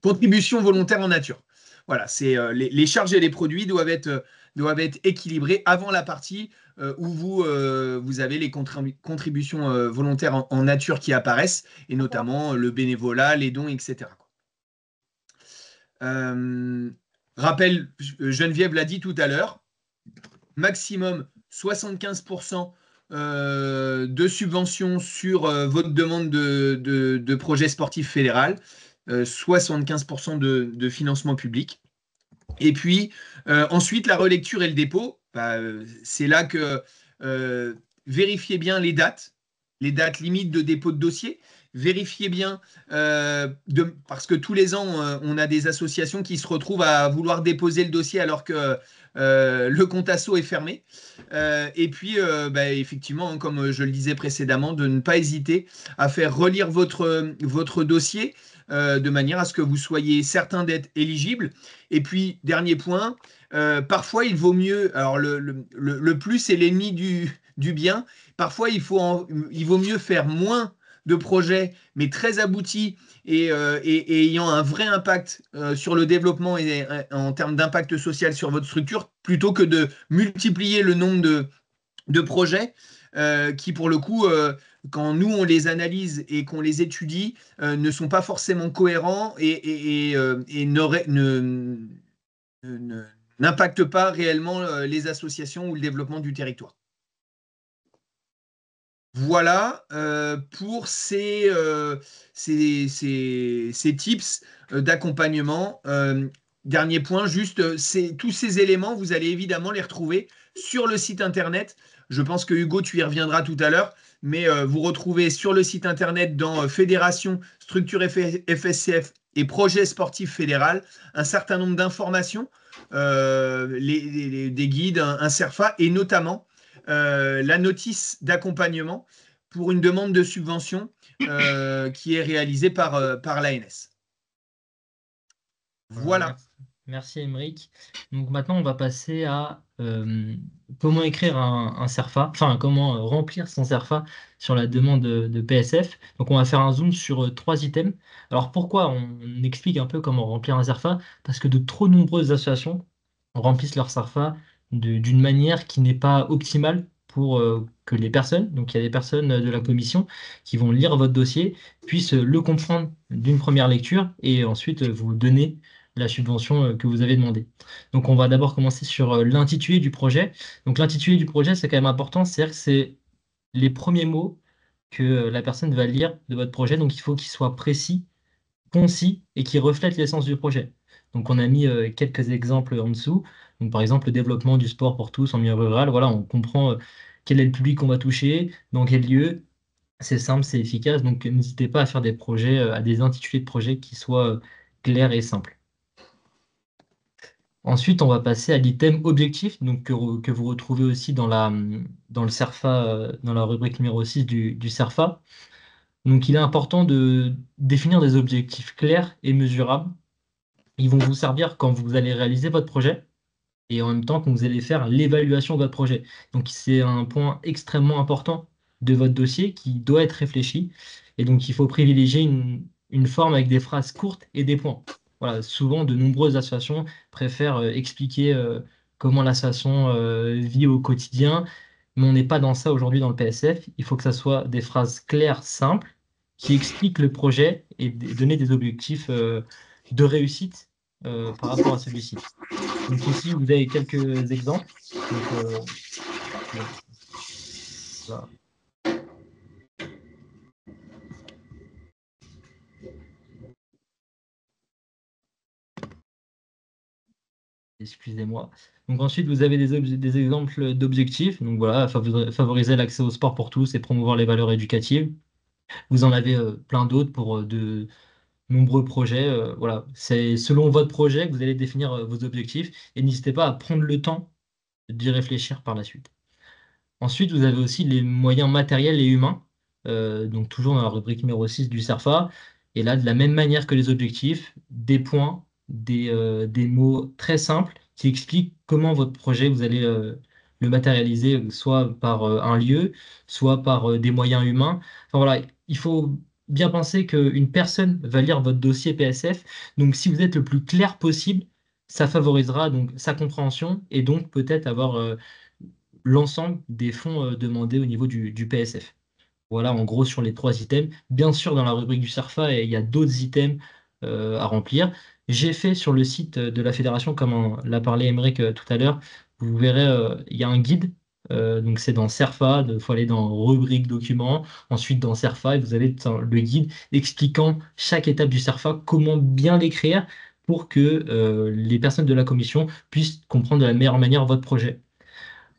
Contribution volontaire en nature. Voilà, c'est les charges et les produits doivent être équilibrés avant la partie où vous avez les contributions volontaires en nature qui apparaissent, et notamment le bénévolat, les dons, etc. Rappel, Geneviève l'a dit tout à l'heure, maximum 75% de subventions sur votre demande de projet sportif fédéral, 75% de financement public. Et puis, ensuite, la relecture et le dépôt, c'est là que vérifiez bien les dates limites de dépôt de dossier. Vérifiez bien, parce que tous les ans, on a des associations qui se retrouvent à vouloir déposer le dossier alors que le compte asso est fermé. Et puis, effectivement, comme je le disais précédemment, de ne pas hésiter à faire relire votre dossier de manière à ce que vous soyez certain d'être éligible. Et puis, dernier point, parfois, il vaut mieux, alors le plus est l'ennemi du bien, parfois, il vaut mieux faire moins de projets, mais très aboutis et ayant un vrai impact sur le développement et en termes d'impact social sur votre structure, plutôt que de multiplier le nombre de projets qui, pour le coup, quand nous, on les analyse et qu'on les étudie, ne sont pas forcément cohérents et n'impactent pas réellement les associations ou le développement du territoire. Voilà pour ces tips d'accompagnement. Dernier point, juste, tous ces éléments, vous allez évidemment les retrouver sur le site internet. Je pense que Hugo, tu y reviendras tout à l'heure, mais vous retrouvez sur le site internet dans Fédération, Structure FSCF et Projet Sportif Fédéral un certain nombre d'informations, des guides, un CERFA, et notamment la notice d'accompagnement pour une demande de subvention qui est réalisée par l'ANS. Voilà. Merci Aymeric. Donc maintenant, on va passer à comment écrire un CERFA, enfin comment remplir son CERFA sur la demande de PSF. Donc on va faire un zoom sur 3 items. Alors pourquoi on explique un peu comment remplir un CERFA? Parce que de trop nombreuses associations remplissent leur CERFA d'une manière qui n'est pas optimale pour que les personnes, donc il y a des personnes de la commission qui vont lire votre dossier, puissent le comprendre d'une première lecture et ensuite vous donner la subvention que vous avez demandée. Donc on va d'abord commencer sur l'intitulé du projet. Donc l'intitulé du projet, c'est quand même important, c'est-à-dire que c'est les premiers mots que la personne va lire de votre projet. Donc, il faut qu'il soit précis, concis et qui reflète l'essence du projet. Donc, on a mis quelques exemples en dessous. Donc, par exemple, le développement du sport pour tous en milieu rural. Voilà, on comprend quel est le public qu'on va toucher, dans quel lieu. C'est simple, c'est efficace. Donc, n'hésitez pas à faire des projets, à des intitulés de projets qui soient clairs et simples. Ensuite, on va passer à l'item objectif, donc que vous retrouvez aussi dans le CERFA, dans la rubrique numéro 6 du CERFA. Donc, il est important de définir des objectifs clairs et mesurables. Ils vont vous servir quand vous allez réaliser votre projet et en même temps quand vous allez faire l'évaluation de votre projet. Donc, c'est un point extrêmement important de votre dossier qui doit être réfléchi. Et donc, il faut privilégier une forme avec des phrases courtes et des points. Voilà, souvent, de nombreuses associations préfèrent expliquer comment l'association vit au quotidien, mais on n'est pas dans ça aujourd'hui dans le PSF. Il faut que ça soit des phrases claires, simples, qui expliquent le projet et donner des objectifs de réussite par rapport à celui-ci. Donc ici, vous avez quelques exemples. Donc, voilà. Excusez-moi. Donc ensuite, vous avez des exemples d'objectifs. Donc voilà, favoriser l'accès au sport pour tous et promouvoir les valeurs éducatives. Vous en avez plein d'autres pour de nombreux projets. Voilà, c'est selon votre projet que vous allez définir vos objectifs et n'hésitez pas à prendre le temps d'y réfléchir par la suite. Ensuite, vous avez aussi les moyens matériels et humains, donc toujours dans la rubrique numéro 6 du CERFA. Et là, de la même manière que les objectifs, des points, des mots très simples qui expliquent comment votre projet, vous allez le matérialiser, soit par un lieu, soit par des moyens humains. Enfin voilà, il faut bien penser qu'une personne va lire votre dossier PSF. Donc, si vous êtes le plus clair possible, ça favorisera donc sa compréhension et donc peut-être avoir l'ensemble des fonds demandés au niveau du PSF. Voilà, en gros, sur les 3 items. Bien sûr, dans la rubrique du CERFA, il y a d'autres items à remplir. J'ai fait sur le site de la fédération, comme l'a parlé Émeric tout à l'heure, vous verrez, il y a un guide. Donc, c'est dans CERFA, il faut aller dans rubrique documents, ensuite dans CERFA, et vous avez le guide expliquant chaque étape du CERFA, comment bien l'écrire pour que les personnes de la commission puissent comprendre de la meilleure manière votre projet.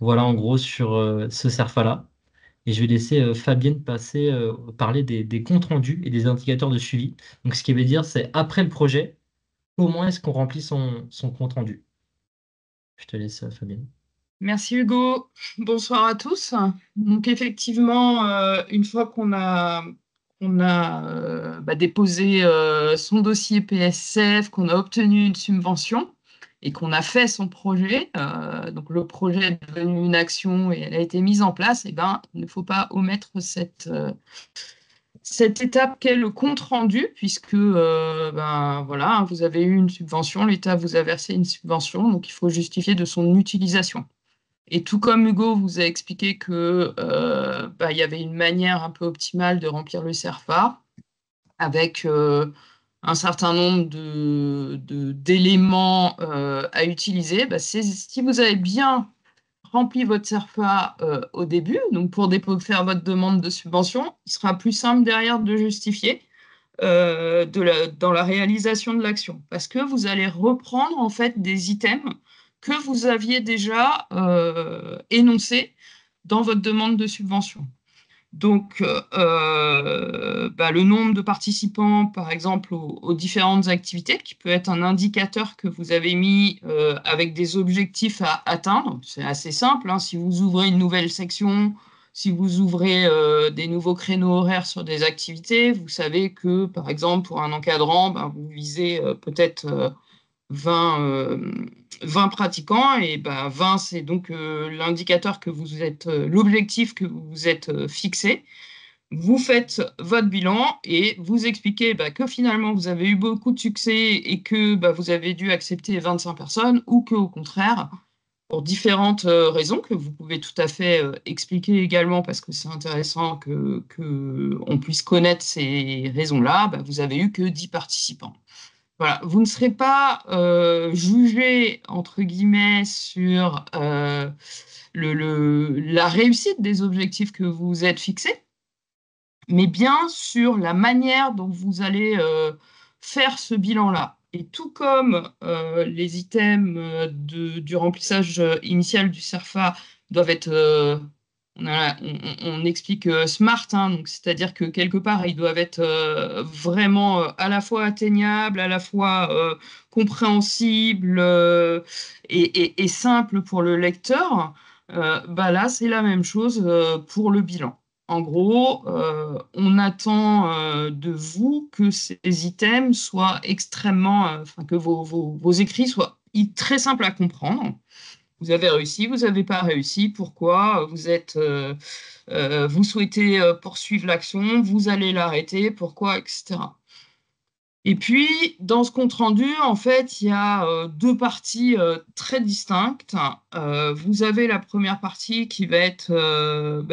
Voilà en gros sur ce CERFA-là. Et je vais laisser Fabienne parler des comptes rendus et des indicateurs de suivi. Donc ce qui veut dire, c'est après le projet, comment est-ce qu'on remplit son compte rendu? Je te laisse, Fabienne. Merci Hugo. Bonsoir à tous. Donc effectivement, une fois qu'on a déposé son dossier PSF, qu'on a obtenu une subvention et qu'on a fait son projet, donc le projet est devenu une action et elle a été mise en place, et ben, il ne faut pas omettre cette étape qu'est le compte rendu, puisque voilà, vous avez eu une subvention, l'État vous a versé une subvention, donc il faut justifier de son utilisation. Et tout comme Hugo vous a expliqué que il y avait une manière un peu optimale de remplir le CERFA avec un certain nombre d'éléments à utiliser, si vous avez bien rempli votre CERFA au début, donc pour faire votre demande de subvention, il sera plus simple derrière de justifier dans la réalisation de l'action, parce que vous allez reprendre en fait des items que vous aviez déjà énoncés dans votre demande de subvention. Donc, le nombre de participants, par exemple, aux différentes activités, qui peut être un indicateur que vous avez mis avec des objectifs à atteindre. C'est assez simple, hein. Si vous ouvrez une nouvelle section, si vous ouvrez des nouveaux créneaux horaires sur des activités, vous savez que, par exemple, pour un encadrant, vous visez peut-être 20 pratiquants, et 20, c'est donc l'indicateur que vous êtes, l'objectif que vous vous êtes fixé. Vous faites votre bilan et vous expliquez que finalement vous avez eu beaucoup de succès et que vous avez dû accepter 25 personnes, ou qu'au contraire, pour différentes raisons que vous pouvez tout à fait expliquer également, parce que c'est intéressant qu'on puisse connaître ces raisons-là, vous avez eu que 10 participants. Voilà, vous ne serez pas jugé, entre guillemets, sur la réussite des objectifs que vous vous êtes fixés, mais bien sur la manière dont vous allez faire ce bilan-là. Et tout comme les items du remplissage initial du CERFA doivent être, on explique smart, hein, donc c'est-à-dire que quelque part, ils doivent être vraiment à la fois atteignables, à la fois compréhensibles et simples pour le lecteur. Bah là, c'est la même chose pour le bilan. En gros, on attend de vous que ces items soient extrêmement, que vos écrits soient très simples à comprendre. Vous avez réussi, vous n'avez pas réussi, pourquoi vous souhaitez poursuivre l'action, vous allez l'arrêter, pourquoi, etc. Et puis, dans ce compte-rendu, en fait, il y a deux parties très distinctes. Vous avez la première partie qui va être,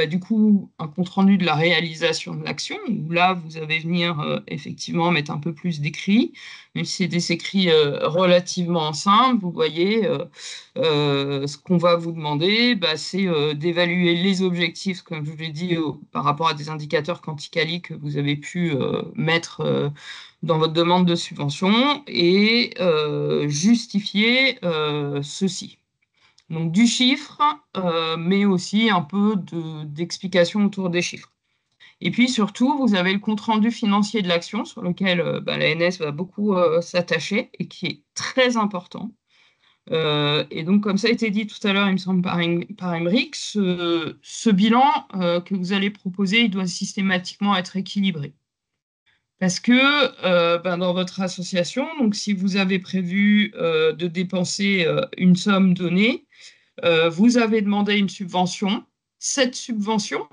du coup, un compte-rendu de la réalisation de l'action, où là, vous allez venir effectivement mettre un peu plus d'écrits, même si c'est des écrits relativement simples. Vous voyez, ce qu'on va vous demander, c'est d'évaluer les objectifs, comme je vous l'ai dit, par rapport à des indicateurs quanticali que vous avez pu mettre dans votre demande de subvention et justifier ceci. Donc du chiffre, mais aussi un peu d'explication autour des chiffres. Et puis surtout, vous avez le compte-rendu financier de l'action sur lequel l'ANS va beaucoup s'attacher et qui est très important. Et donc, comme ça a été dit tout à l'heure, il me semble, par Aymeric, ce bilan que vous allez proposer, il doit systématiquement être équilibré. Parce que dans votre association, donc si vous avez prévu de dépenser une somme donnée, vous avez demandé une subvention. Cette subvention,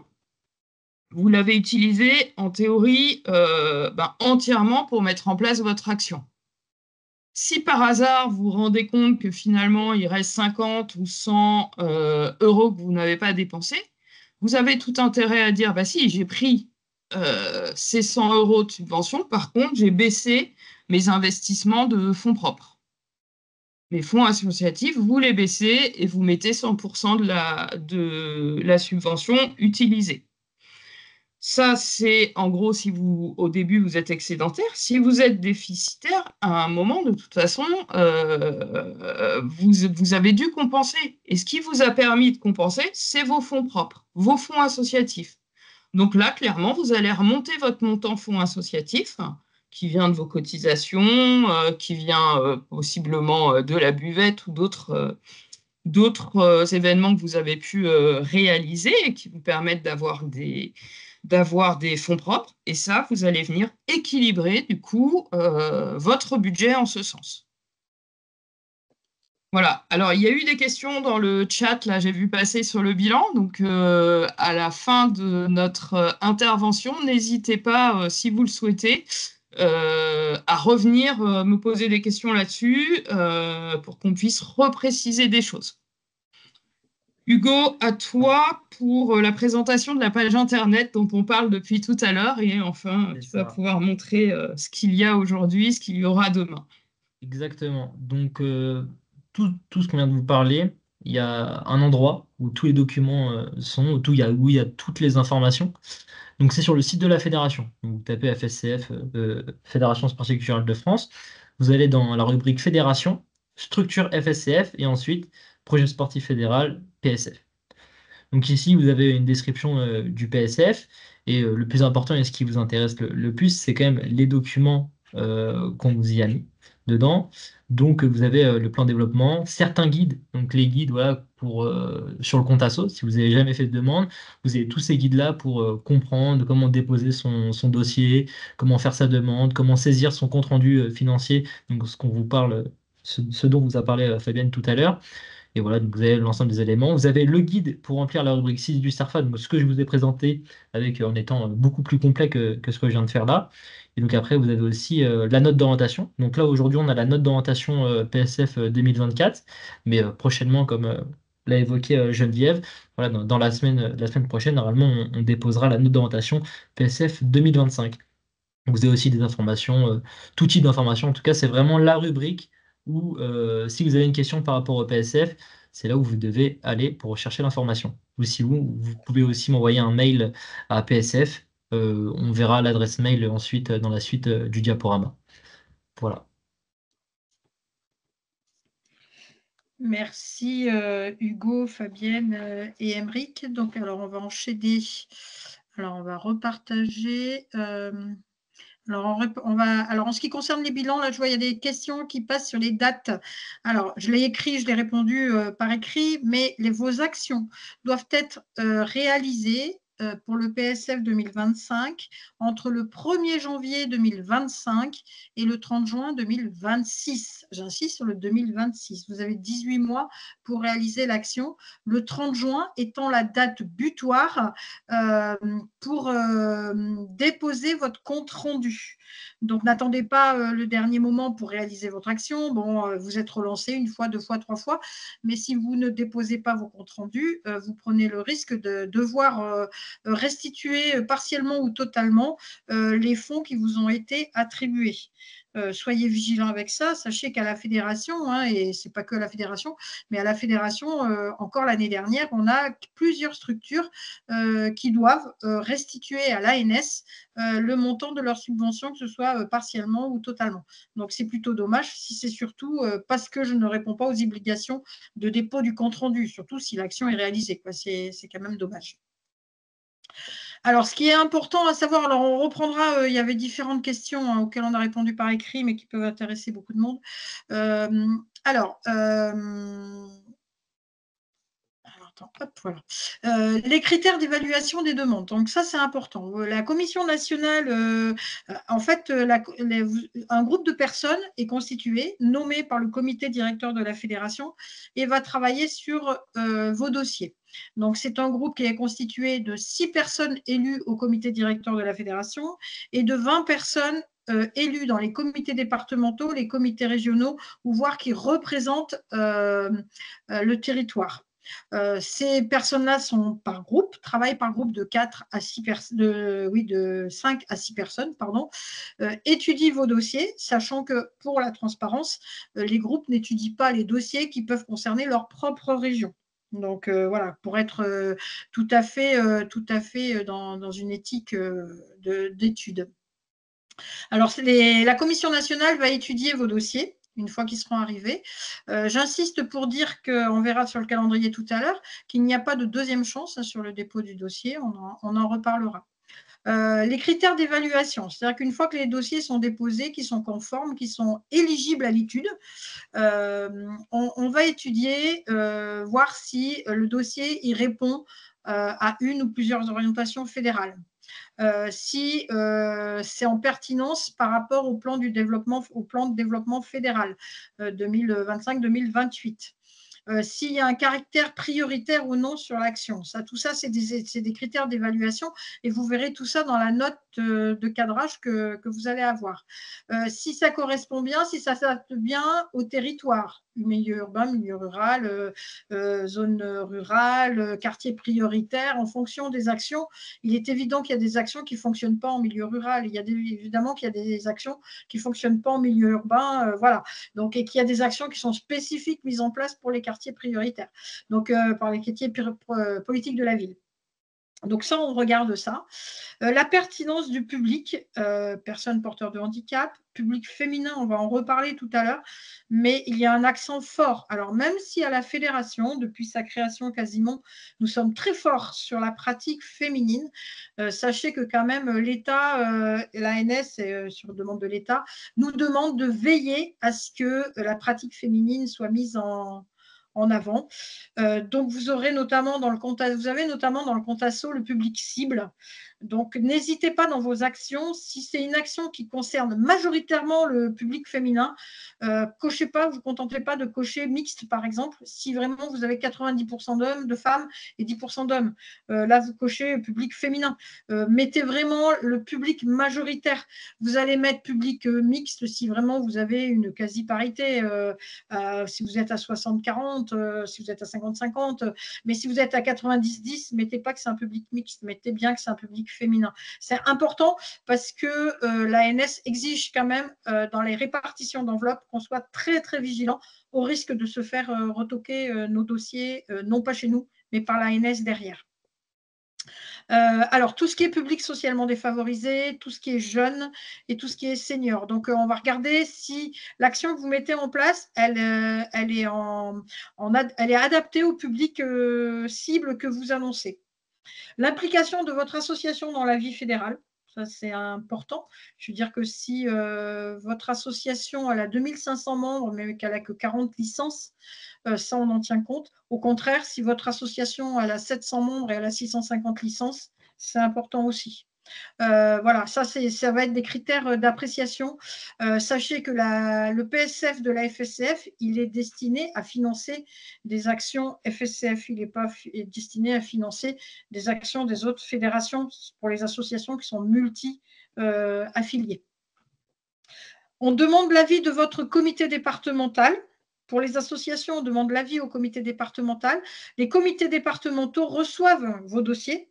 vous l'avez utilisée en théorie entièrement pour mettre en place votre action. Si par hasard vous vous rendez compte que finalement il reste 50 ou 100 euros que vous n'avez pas dépensés, vous avez tout intérêt à dire, si, j'ai pris ces 100 euros de subvention, par contre, j'ai baissé mes investissements de fonds propres. Les fonds associatifs, vous les baissez et vous mettez 100% de la subvention utilisée. Ça, c'est en gros si au début, vous êtes excédentaire. Si vous êtes déficitaire, à un moment, de toute façon, vous avez dû compenser. Et ce qui vous a permis de compenser, c'est vos fonds propres, vos fonds associatifs. Donc là, clairement, vous allez remonter votre montant fonds associatif qui vient de vos cotisations, qui vient possiblement de la buvette ou d'autres événements que vous avez pu réaliser et qui vous permettent d'avoir des fonds propres. Et ça, vous allez venir équilibrer, du coup, votre budget en ce sens. Voilà. Alors, il y a eu des questions dans le chat, là, j'ai vu passer sur le bilan. Donc, à la fin de notre intervention, n'hésitez pas, si vous le souhaitez, à revenir me poser des questions là-dessus pour qu'on puisse repréciser des choses. Hugo, à toi pour la présentation de la page Internet dont on parle depuis tout à l'heure. Et enfin, tu vas pouvoir montrer ce qu'il y a aujourd'hui, ce qu'il y aura demain. Exactement. Donc, tout ce qu'on vient de vous parler, il y a un endroit où tous les documents sont, où il y a toutes les informations. Donc, c'est sur le site de la fédération. Donc, vous tapez FSCF, Fédération Sportive Culturelle de France. Vous allez dans la rubrique Fédération, Structure FSCF, et ensuite Projet sportif fédéral, PSF. Donc ici, vous avez une description du PSF, et le plus important et ce qui vous intéresse le plus, c'est quand même les documents qu'on vous y a mis dedans. Donc vous avez le plan de développement, certains guides, donc les guides voilà, sur le compte asso, si vous n'avez jamais fait de demande, vous avez tous ces guides-là pour comprendre comment déposer son dossier, comment faire sa demande, comment saisir son compte-rendu financier, donc ce qu'on vous parle, ce dont vous a parlé Fabienne tout à l'heure. Et voilà, donc vous avez l'ensemble des éléments. Vous avez le guide pour remplir la rubrique 6 du CERFA, donc ce que je vous ai présenté en étant beaucoup plus complet que ce que je viens de faire là. Et donc après, vous avez aussi la note d'orientation. Donc là, aujourd'hui, on a la note d'orientation PSF 2024, mais prochainement, comme l'a évoqué Geneviève, voilà, dans la semaine prochaine, normalement, on déposera la note d'orientation PSF 2025. Donc vous avez aussi des informations, tout type d'informations. En tout cas, c'est vraiment la rubrique où, si vous avez une question par rapport au PSF, c'est là où vous devez aller pour rechercher l'information. Ou si vous pouvez aussi m'envoyer un mail à PSF On verra l'adresse mail ensuite dans la suite du diaporama. Voilà. Merci Hugo, Fabienne et Emeric. Donc, alors, on va enchaîner. Alors, on va repartager. Alors, en ce qui concerne les bilans, là, je vois il y a des questions qui passent sur les dates. Alors, je l'ai écrit, je l'ai répondu par écrit, mais vos actions doivent être réalisées pour le PSF 2025 entre le 1er janvier 2025 et le 30 juin 2026. J'insiste sur le 2026. Vous avez 18 mois pour réaliser l'action. Le 30 juin étant la date butoir pour déposer votre compte rendu. Donc, n'attendez pas le dernier moment pour réaliser votre action. Bon, vous êtes relancé une fois, deux fois, trois fois, mais si vous ne déposez pas vos comptes rendus, vous prenez le risque de devoir restituer partiellement ou totalement les fonds qui vous ont été attribués. Soyez vigilants avec ça. Sachez qu'à la fédération, et ce n'est pas que la fédération, mais à la fédération, encore l'année dernière, on a plusieurs structures qui doivent restituer à l'ANS le montant de leur subvention, que ce soit partiellement ou totalement. Donc, c'est plutôt dommage si c'est surtout parce que je ne réponds pas aux obligations de dépôt du compte rendu, surtout si l'action est réalisée. C'est quand même dommage. Alors, ce qui est important à savoir, alors on reprendra, il y avait différentes questions auxquelles on a répondu par écrit, mais qui peuvent intéresser beaucoup de monde. Les critères d'évaluation des demandes. Donc, ça, c'est important. La commission nationale, en fait, un groupe de personnes est constitué, nommé par le comité directeur de la fédération et va travailler sur vos dossiers. Donc, c'est un groupe qui est constitué de 6 personnes élues au comité directeur de la fédération et de 20 personnes élus dans les comités départementaux, les comités régionaux, ou voire qui représentent le territoire. Ces personnes-là sont par groupe, travaillent par groupe de 5 à 6 personnes, étudient vos dossiers, sachant que pour la transparence, les groupes n'étudient pas les dossiers qui peuvent concerner leur propre région. Donc voilà, pour être tout à fait dans une éthique d'étude. Alors, la commission nationale va étudier vos dossiers une fois qu'ils seront arrivés. J'insiste pour dire qu'on verra sur le calendrier tout à l'heure qu'il n'y a pas de deuxième chance sur le dépôt du dossier. On en reparlera. Les critères d'évaluation, c'est-à-dire qu'une fois que les dossiers sont déposés, qu'ils sont conformes, qu'ils sont éligibles à l'étude, on va étudier, voir si le dossier y répond à une ou plusieurs orientations fédérales. Si c'est en pertinence par rapport au plan de développement fédéral 2025-2028. S'il y a un caractère prioritaire ou non sur l'action. Tout ça, c'est des critères d'évaluation et vous verrez tout ça dans la note de cadrage que vous allez avoir. Si ça correspond bien, si ça s'adapte bien au territoire, milieu urbain, milieu rural, zone rurale, quartier prioritaire, en fonction des actions, il est évident qu'il y a des actions qui ne fonctionnent pas en milieu rural. Évidemment qu'il y a des actions qui ne fonctionnent pas en milieu urbain, voilà. Donc, et qu'il y a des actions qui sont spécifiques mises en place pour les quartiers prioritaires, donc par les quartiers politiques de la ville. Donc ça, on regarde ça. La pertinence du public, personnes porteurs de handicap, public féminin, on va en reparler tout à l'heure, mais il y a un accent fort. Alors même si à la fédération, depuis sa création quasiment, nous sommes très forts sur la pratique féminine, sachez que quand même l'État, l'ANS, sur demande de l'État, nous demande de veiller à ce que la pratique féminine soit mise en avant. Donc, vous avez notamment dans le compte ASSO le public cible. Donc, n'hésitez pas dans vos actions. Si c'est une action qui concerne majoritairement le public féminin, cochez pas, vous ne contentez pas de cocher mixte, par exemple. Si vraiment vous avez 90% d'hommes, de femmes et 10% d'hommes, là, vous cochez public féminin. Mettez vraiment le public majoritaire. Vous allez mettre public mixte si vraiment vous avez une quasi-parité. Si vous êtes à 60-40, si vous êtes à 50-50, mais si vous êtes à 90-10, mettez pas que c'est un public mixte, mettez bien que c'est un public féminin. C'est important parce que l'ANS exige quand même dans les répartitions d'enveloppes qu'on soit très très vigilant au risque de se faire retoquer nos dossiers, non pas chez nous, mais par l'ANS derrière. Alors, tout ce qui est public socialement défavorisé, tout ce qui est jeune et tout ce qui est senior. Donc, on va regarder si l'action que vous mettez en place, elle est adaptée au public cible que vous annoncez. L'implication de votre association dans la vie fédérale, ça c'est important. Je veux dire que si votre association elle a 2500 membres, mais qu'elle n'a que 40 licences, ça on en tient compte. Au contraire, si votre association elle a 700 membres et elle a 650 licences, c'est important aussi. Voilà, ça va être des critères d'appréciation. Sachez que le PSF de la FSCF, il est destiné à financer des actions FSCF, il n'est pas destiné à financer des actions des autres fédérations pour les associations qui sont multi-affiliées. On demande l'avis de votre comité départemental. Pour les associations, on demande l'avis au comité départemental. Les comités départementaux reçoivent vos dossiers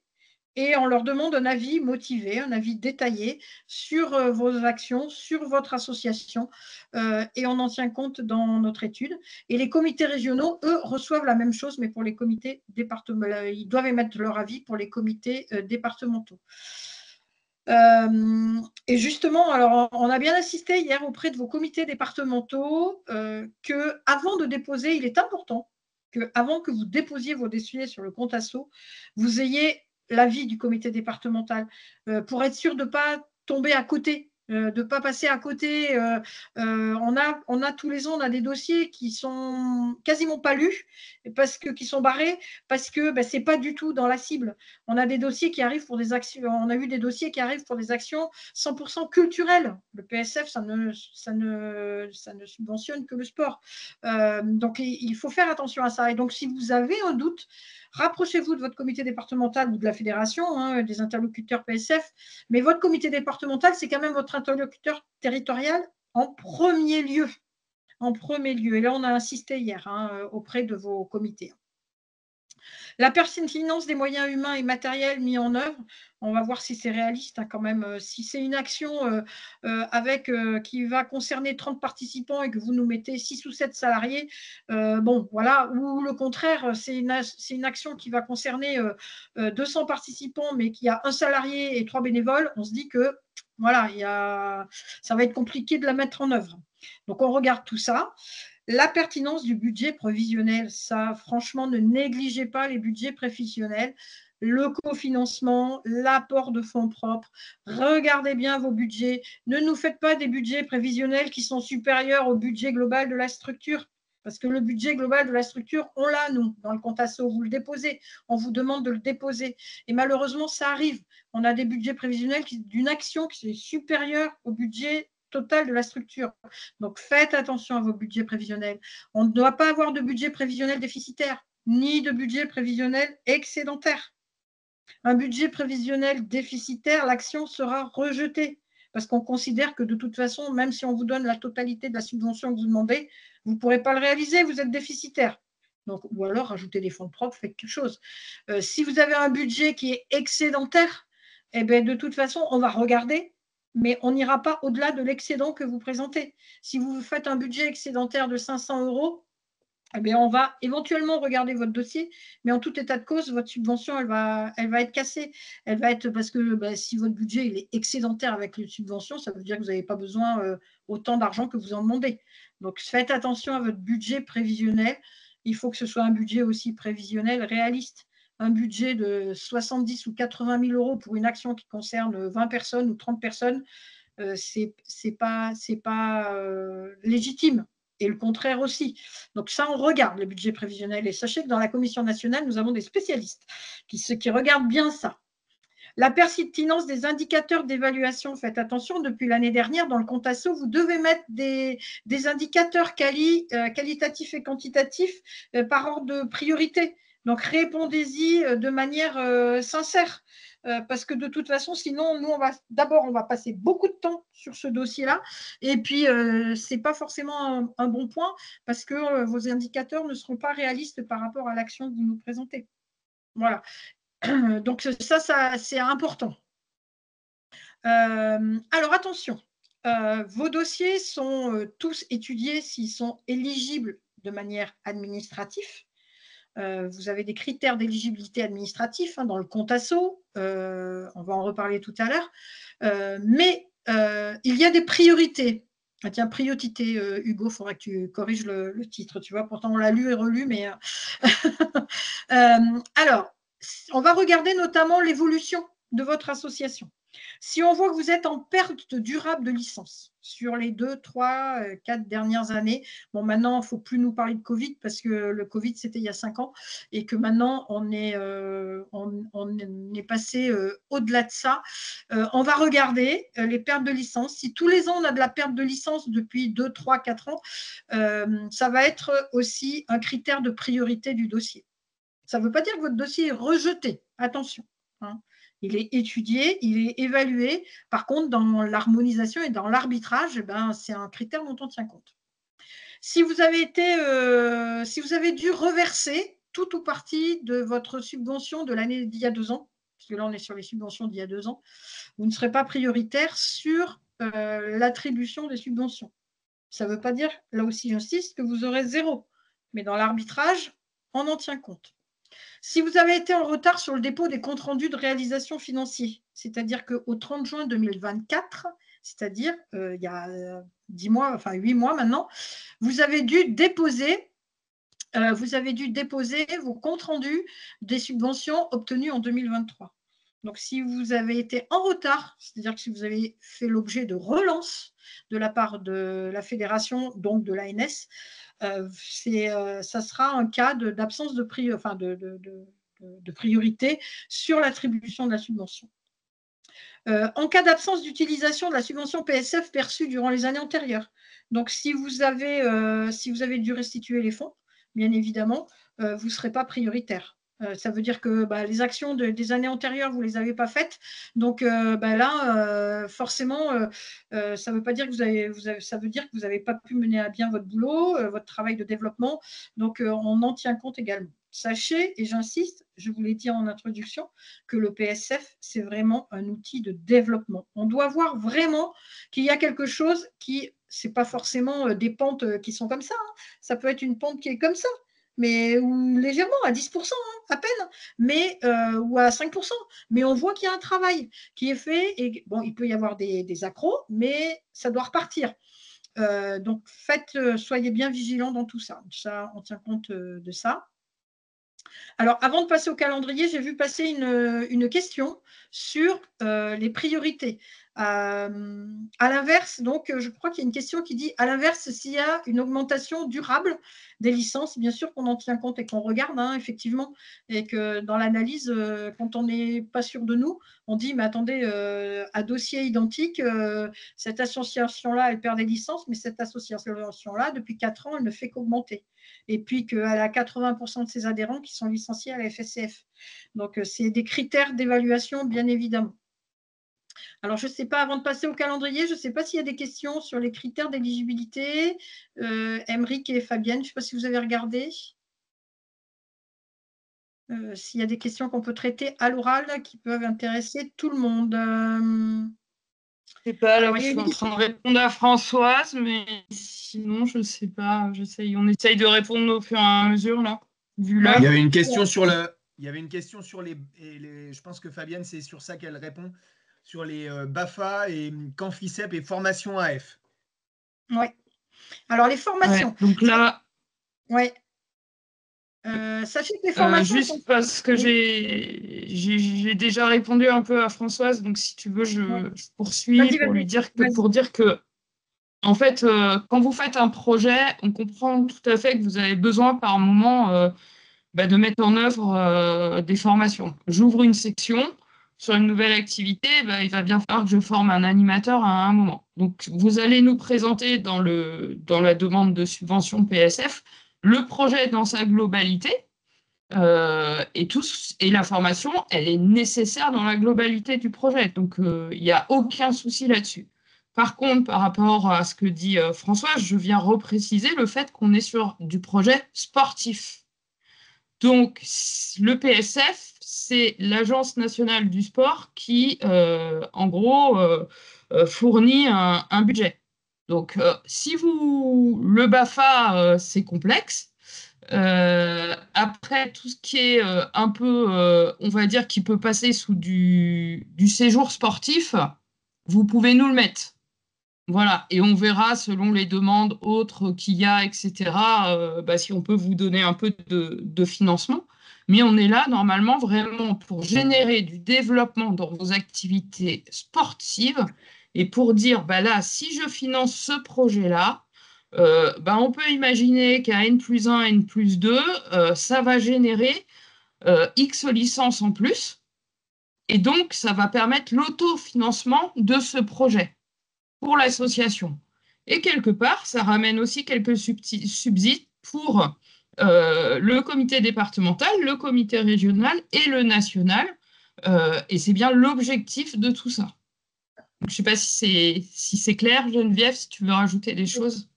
et on leur demande un avis motivé, un avis détaillé sur vos actions, sur votre association, et on en tient compte dans notre étude. Et les comités régionaux, eux, reçoivent la même chose, mais pour les comités départementaux, ils doivent émettre leur avis pour les comités départementaux. Et justement, alors on a bien assisté hier auprès de vos comités départementaux que avant de déposer, il est important que avant que vous déposiez vos dossiers sur le compte asso, vous ayez l'avis du comité départemental pour être sûr de ne pas tomber à côté, de ne pas passer à côté. On a tous les ans, on a des dossiers qui sont quasiment pas lus, qui sont barrés, parce que ce n'est pas du tout dans la cible. On a des dossiers qui arrivent pour des actions, on a eu des dossiers qui arrivent pour des actions 100% culturelles. Le PSF, ça ne subventionne que le sport. Donc, il faut faire attention à ça. Et donc, si vous avez un doute, rapprochez-vous de votre comité départemental ou de la fédération, des interlocuteurs PSF. Mais votre comité départemental, c'est quand même votre interlocuteur territorial en premier lieu. En premier lieu. Et là, on a insisté hier auprès de vos comités. La pertinence des moyens humains et matériels mis en œuvre, on va voir si c'est réaliste quand même. Si c'est une action qui va concerner 30 participants et que vous nous mettez 6 ou 7 salariés, bon, voilà. Ou le contraire, c'est une action qui va concerner 200 participants mais qui a un salarié et 3 bénévoles, on se dit que voilà, ça va être compliqué de la mettre en œuvre. Donc, on regarde tout ça. La pertinence du budget prévisionnel, ça, franchement, ne négligez pas les budgets prévisionnels, le cofinancement, l'apport de fonds propres. Regardez bien vos budgets. Ne nous faites pas des budgets prévisionnels qui sont supérieurs au budget global de la structure. Parce que le budget global de la structure, on l'a, nous, dans le compte asso, vous le déposez. On vous demande de le déposer. Et malheureusement, ça arrive. On a des budgets prévisionnels d'une action qui est supérieure au budget total de la structure. Donc, faites attention à vos budgets prévisionnels. On ne doit pas avoir de budget prévisionnel déficitaire, ni de budget prévisionnel excédentaire. Un budget prévisionnel déficitaire, l'action sera rejetée parce qu'on considère que de toute façon, même si on vous donne la totalité de la subvention que vous demandez, vous ne pourrez pas le réaliser, vous êtes déficitaire. Donc, ou alors, rajoutez des fonds propres, faites quelque chose. Si vous avez un budget qui est excédentaire, eh bien, de toute façon, on va regarder, mais on n'ira pas au-delà de l'excédent que vous présentez. Si vous faites un budget excédentaire de 500 €, eh bien, on va éventuellement regarder votre dossier, mais en tout état de cause, votre subvention, elle va être cassée. Elle va être parce que si votre budget il est excédentaire avec les subventions, ça veut dire que vous n'avez pas besoin autant d'argent que vous en demandez. Donc, faites attention à votre budget prévisionnel. Il faut que ce soit un budget aussi prévisionnel réaliste. Un budget de 70 ou 80 000 € pour une action qui concerne 20 personnes ou 30 personnes, c'est pas légitime. Et le contraire aussi. Donc ça, on regarde les budgets prévisionnels. Et sachez que dans la Commission nationale, nous avons des spécialistes qui regardent bien ça. La pertinence des indicateurs d'évaluation, faites attention, depuis l'année dernière, dans le compte asso, vous devez mettre des indicateurs qualitatifs et quantitatifs par ordre de priorité. Donc, répondez-y de manière sincère. Parce que de toute façon, sinon, nous, on va passer beaucoup de temps sur ce dossier-là. Et puis, ce n'est pas forcément un bon point parce que vos indicateurs ne seront pas réalistes par rapport à l'action que vous nous présentez. Voilà. Donc, ça c'est important. Alors, attention, vos dossiers sont tous étudiés s'ils sont éligibles de manière administrative. Vous avez des critères d'éligibilité administratif dans le compte asso. On va en reparler tout à l'heure. Mais il y a des priorités. Ah, tiens, priorité, Hugo, il faudra que tu corriges le titre. Tu vois, pourtant on l'a lu et relu, mais alors, on va regarder notamment l'évolution de votre association. Si on voit que vous êtes en perte durable de licence sur les 2, 3, 4 dernières années, bon, maintenant, il ne faut plus nous parler de Covid parce que le Covid, c'était il y a 5 ans et que maintenant, on est passé au-delà de ça. On va regarder les pertes de licence. Si tous les ans, on a de la perte de licence depuis 2, 3, 4 ans, ça va être aussi un critère de priorité du dossier. Ça ne veut pas dire que votre dossier est rejeté. Attention. Il est étudié, il est évalué. Par contre, dans l'harmonisation et dans l'arbitrage, c'est un critère dont on tient compte. Si vous avez dû reverser tout ou partie de votre subvention de l'année d'il y a 2 ans, parce que là, on est sur les subventions d'il y a 2 ans, vous ne serez pas prioritaire sur l'attribution des subventions. Ça ne veut pas dire, là aussi j'insiste, que vous aurez 0. Mais dans l'arbitrage, on en tient compte. Si vous avez été en retard sur le dépôt des comptes rendus de réalisation financiers, c'est-à-dire qu'au 30 juin 2024, c'est-à-dire il y a 10 mois, enfin 8 mois maintenant, vous avez dû déposer vos comptes rendus des subventions obtenues en 2023. Donc, si vous avez été en retard, c'est-à-dire que si vous avez fait l'objet de relance de la part de la fédération, donc de l'ANS, ça sera un cas d'absence de priorité sur l'attribution de la subvention. En cas d'absence d'utilisation de la subvention PSF perçue durant les années antérieures, donc si vous avez dû restituer les fonds, bien évidemment, vous ne serez pas prioritaire. Ça veut dire que les actions des années antérieures, vous ne les avez pas faites. Donc là, forcément, ça veut pas dire que ça veut dire que vous n'avez pas pu mener à bien votre boulot, votre travail de développement. Donc, on en tient compte également. Sachez, et j'insiste, je vous l'ai dit en introduction, que le PSF, c'est vraiment un outil de développement. On doit voir vraiment qu'il y a quelque chose qui, ce n'est pas forcément des pentes qui sont comme ça. Ça peut être une pente qui est comme ça, mais ou légèrement, à 10%, à peine, mais, ou à 5%. Mais on voit qu'il y a un travail qui est fait. Et bon, il peut y avoir des accros, mais ça doit repartir. Donc, soyez bien vigilants dans tout ça. Ça, on tient compte de ça. Alors, avant de passer au calendrier, j'ai vu passer une question sur les priorités. À l'inverse, donc, je crois qu'il y a une question qui dit, à l'inverse, s'il y a une augmentation durable des licences, bien sûr qu'on en tient compte et qu'on regarde, effectivement, et que dans l'analyse, quand on n'est pas sûr de nous, on dit, mais attendez, à dossier identique, cette association-là, elle perd des licences, mais cette association-là, depuis 4 ans, elle ne fait qu'augmenter. Et puis qu'elle a 80% de ses adhérents qui sont licenciés à la FSCF. Donc, c'est des critères d'évaluation, bien évidemment. Alors, je ne sais pas, avant de passer au calendrier, je ne sais pas s'il y a des questions sur les critères d'éligibilité. Émeric et Fabienne, je ne sais pas si vous avez regardé. S'il y a des questions qu'on peut traiter à l'oral qui peuvent intéresser tout le monde. Je ne sais pas, là, je suis en train de répondre à Françoise, mais sinon, je ne sais pas. On essaye de répondre au fur et à mesure, là. Il y avait une question sur les. Je pense que Fabienne, c'est sur ça qu'elle répond, sur les BAFA et Canficep et formation AF. Oui. Alors, les formations. Ouais, donc là. Oui. Sachez que les formations. Juste parce que j'ai déjà répondu un peu à Françoise, donc si tu veux, je poursuis pour dire que, en fait, quand vous faites un projet, on comprend tout à fait que vous avez besoin par moment de mettre en œuvre des formations. J'ouvre une section sur une nouvelle activité, il va bien falloir que je forme un animateur à un moment. Donc, vous allez nous présenter dans la demande de subvention PSF le projet dans sa globalité. Et la formation, elle est nécessaire dans la globalité du projet. Donc, il n'y a aucun souci là-dessus. Par contre, par rapport à ce que dit François, je viens repréciser le fait qu'on est sur du projet sportif. Donc, le PSF, c'est l'Agence nationale du sport qui, en gros, fournit un budget. Donc, si le BAFA, c'est complexe, Après, tout ce qui est un peu, on va dire, qui peut passer sous du séjour sportif, vous pouvez nous le mettre. Voilà, et on verra selon les demandes autres qu'il y a, etc., si on peut vous donner un peu de financement. Mais on est là, normalement, vraiment pour générer du développement dans vos activités sportives et pour dire, là, si je finance ce projet-là, on peut imaginer qu'à N+1, N+2, ça va générer X licences en plus. Et donc, ça va permettre l'autofinancement de ce projet pour l'association. Et quelque part, ça ramène aussi quelques subsides pour le comité départemental, le comité régional et le national. Et c'est bien l'objectif de tout ça. Donc, je ne sais pas si c'est clair, Geneviève, si tu veux rajouter des choses.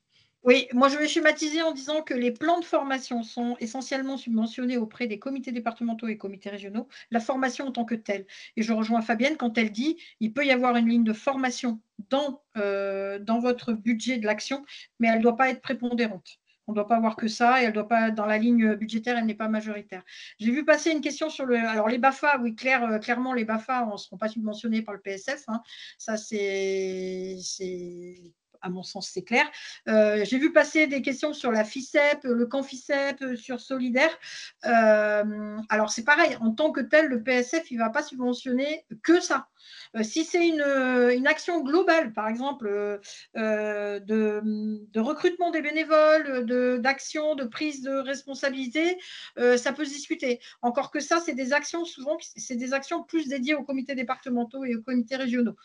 Oui, moi je vais schématiser en disant que les plans de formation sont essentiellement subventionnés auprès des comités départementaux et comités régionaux, la formation en tant que telle. Et je rejoins Fabienne quand elle dit il peut y avoir une ligne de formation dans votre budget de l'action, mais elle ne doit pas être prépondérante. On ne doit pas avoir que ça et elle doit pas, dans la ligne budgétaire, elle n'est pas majoritaire. J'ai vu passer une question sur alors les BAFA, oui, clairement, les BAFA ne seront pas subventionnés par le PSF. Hein. Ça, c'est à mon sens, c'est clair. J'ai vu passer des questions sur la FICEP, le camp FICEP, sur Solidaire. Alors, c'est pareil, en tant que tel, le PSF, il ne va pas subventionner que ça. Si c'est une action globale, par exemple, de recrutement des bénévoles, d'action, de prise de responsabilité, ça peut se discuter. Encore que ça, c'est des actions, souvent, c'est des actions plus dédiées aux comités départementaux et aux comités régionaux.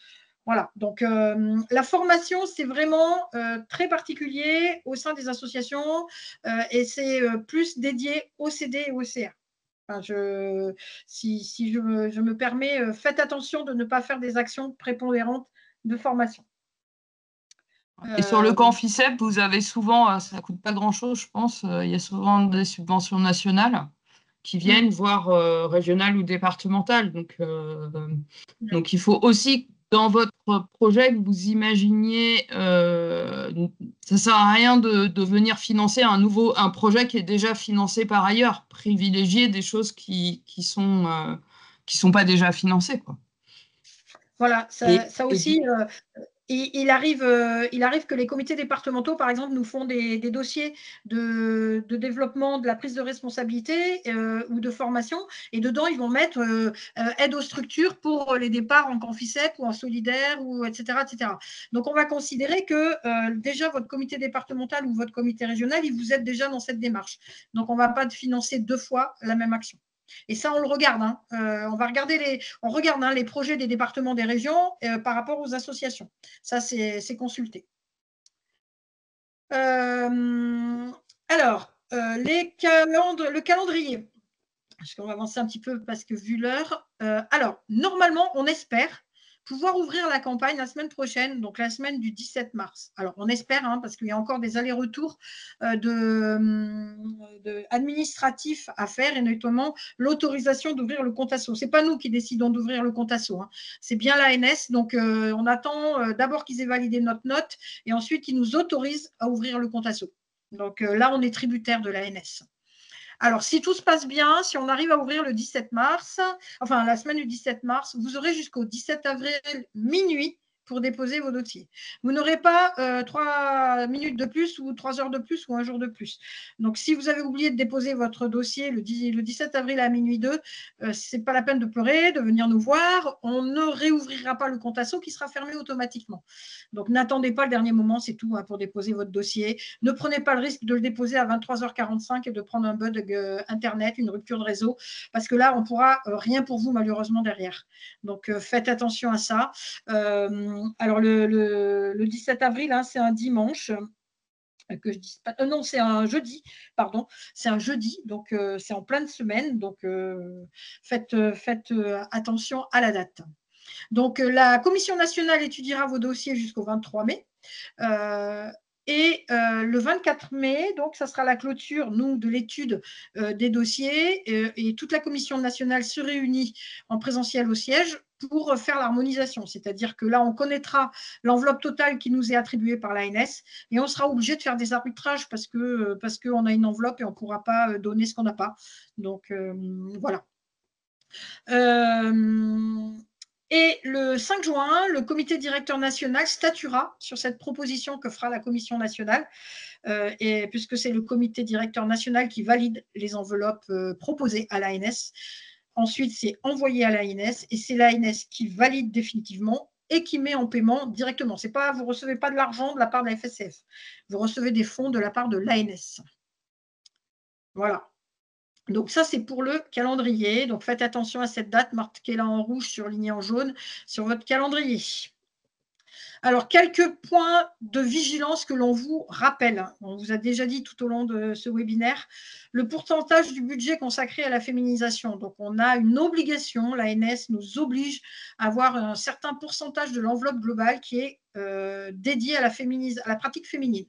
Voilà, donc la formation, c'est vraiment très particulier au sein des associations et c'est plus dédié au CD et au CA. Enfin, si je me permets, faites attention de ne pas faire des actions prépondérantes de formation. Et sur le camp FICEP, vous avez souvent, ça ne coûte pas grand-chose, je pense, il y a souvent des subventions nationales qui viennent, voire régionales ou départementales. Donc, il faut aussi, dans votre projet, que vous imaginiez, ça ne sert à rien de venir financer un projet qui est déjà financé par ailleurs, privilégier des choses qui sont pas déjà financées, quoi. Voilà, ça aussi... Il arrive que les comités départementaux, par exemple, nous font des dossiers de développement de la prise de responsabilité ou de formation. Et dedans, ils vont mettre aide aux structures pour les départs en camp FICEP ou en solidaire, etc., etc. Donc, on va considérer que déjà, votre comité départemental ou votre comité régional, ils vous aident déjà dans cette démarche. Donc, on ne va pas financer 2 fois la même action. Et ça, on le regarde. Hein. On regarde les projets des départements, des régions par rapport aux associations. Ça, c'est consulté. Alors, le calendrier. Parce qu'on va avancer un petit peu parce que vu l'heure. Alors, normalement, on espère pouvoir ouvrir la campagne la semaine prochaine, donc la semaine du 17 mars. Alors, on espère, parce qu'il y a encore des allers-retours administratifs à faire, et notamment l'autorisation d'ouvrir le compte asso. Ce n'est pas nous qui décidons d'ouvrir le compte asso, c'est bien l'ANS. Donc, on attend d'abord qu'ils aient validé notre note et ensuite qu'ils nous autorisent à ouvrir le compte asso. Donc là, on est tributaire de l'ANS. Alors, si tout se passe bien, si on arrive à ouvrir le 17 mars, enfin la semaine du 17 mars, vous aurez jusqu'au 17 avril minuit pour déposer vos dossiers. Vous n'aurez pas 3 minutes de plus ou 3 heures de plus ou un jour de plus. Donc, si vous avez oublié de déposer votre dossier le 17 avril à minuit 2, ce n'est pas la peine de pleurer, de venir nous voir. On ne réouvrira pas le compte asso qui sera fermé automatiquement. Donc, n'attendez pas le dernier moment, c'est tout pour déposer votre dossier. Ne prenez pas le risque de le déposer à 23h45 et de prendre un bug Internet, une rupture de réseau, parce que là, on ne pourra rien pour vous malheureusement derrière. Donc, faites attention à ça. Alors, le 17 avril, c'est un dimanche. Que je dise pas, non, c'est un jeudi, pardon, c'est un jeudi, donc c'est en pleine semaine, donc faites attention à la date. Donc, la Commission nationale étudiera vos dossiers jusqu'au 23 mai. Et le 24 mai, donc, ça sera la clôture, nous, de l'étude des dossiers. Et toute la Commission nationale se réunit en présentiel au siège pour faire l'harmonisation. C'est-à-dire que là, on connaîtra l'enveloppe totale qui nous est attribuée par l'ANS et on sera obligé de faire des arbitrages parce qu'on a une enveloppe et on ne pourra pas donner ce qu'on n'a pas. Donc, voilà. Et le 5 juin, le comité directeur national statuera sur cette proposition que fera la commission nationale, et puisque c'est le comité directeur national qui valide les enveloppes proposées à l'ANS. Ensuite, c'est envoyé à l'ANS et c'est l'ANS qui valide définitivement et qui met en paiement directement. C'est pas, vous ne recevez pas de l'argent de la part de la FSF, vous recevez des fonds de la part de l'ANS. Voilà. Donc ça, c'est pour le calendrier. Donc faites attention à cette date, marquez-la en rouge, surlignée en jaune sur votre calendrier. Alors, quelques points de vigilance que l'on vous rappelle. On vous a déjà dit tout au long de ce webinaire, le pourcentage du budget consacré à la féminisation. Donc, on a une obligation, l'ANS nous oblige à avoir un certain pourcentage de l'enveloppe globale qui est dédié à la pratique féminine.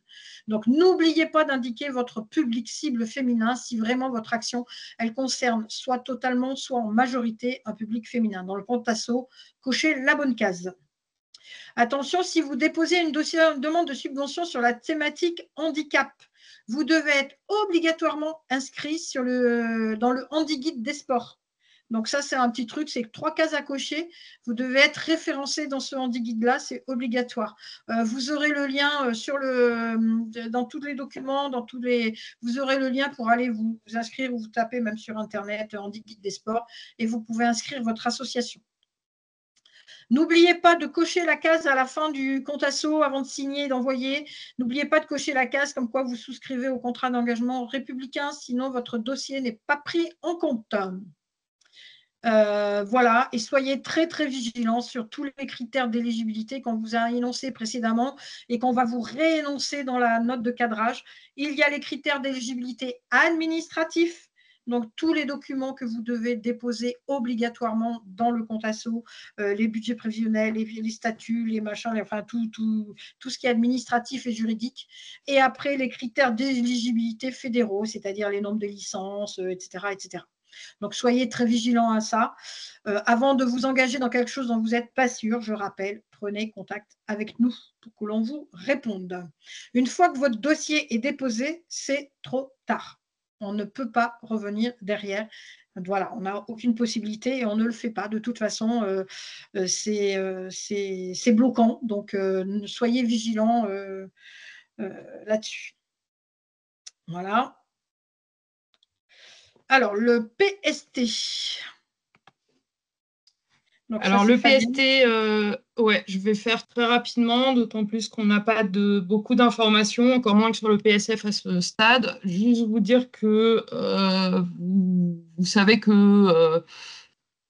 Donc, n'oubliez pas d'indiquer votre public cible féminin si vraiment votre action, elle concerne soit totalement, soit en majorité un public féminin. Dans le compte asso, cochez la bonne case. Attention, si vous déposez une demande de subvention sur la thématique handicap, vous devez être obligatoirement inscrit dans le Handi-Guide des sports. Donc ça, c'est un petit truc, c'est 3 cases à cocher. Vous devez être référencé dans ce Handi-Guide-là, c'est obligatoire. Vous aurez le lien dans tous les documents, vous aurez le lien pour aller vous inscrire ou vous tapez même sur Internet Handi-Guide des sports et vous pouvez inscrire votre association. N'oubliez pas de cocher la case à la fin du compte asso avant de signer et d'envoyer. N'oubliez pas de cocher la case comme quoi vous souscrivez au contrat d'engagement républicain, sinon votre dossier n'est pas pris en compte. Voilà, et soyez très très vigilants sur tous les critères d'éligibilité qu'on vous a énoncés précédemment et qu'on va vous réénoncer dans la note de cadrage. Il y a les critères d'éligibilité administratifs. Donc, tous les documents que vous devez déposer obligatoirement dans le compte asso, les budgets prévisionnels, les statuts, les machins, enfin tout ce qui est administratif et juridique. Et après, les critères d'éligibilité fédéraux, c'est-à-dire les nombres de licences, etc., etc. Donc, soyez très vigilants à ça. Avant de vous engager dans quelque chose dont vous n'êtes pas sûr, je rappelle, prenez contact avec nous pour que l'on vous réponde. Une fois que votre dossier est déposé, c'est trop tard. On ne peut pas revenir derrière. Voilà, on n'a aucune possibilité et on ne le fait pas. De toute façon, c'est bloquant. Donc, soyez vigilants là-dessus. Voilà. Alors, le PST. Donc, alors, le PST, ouais, je vais faire très rapidement, d'autant plus qu'on n'a pas beaucoup d'informations, encore moins que sur le PSF à ce stade. Juste vous dire que vous savez que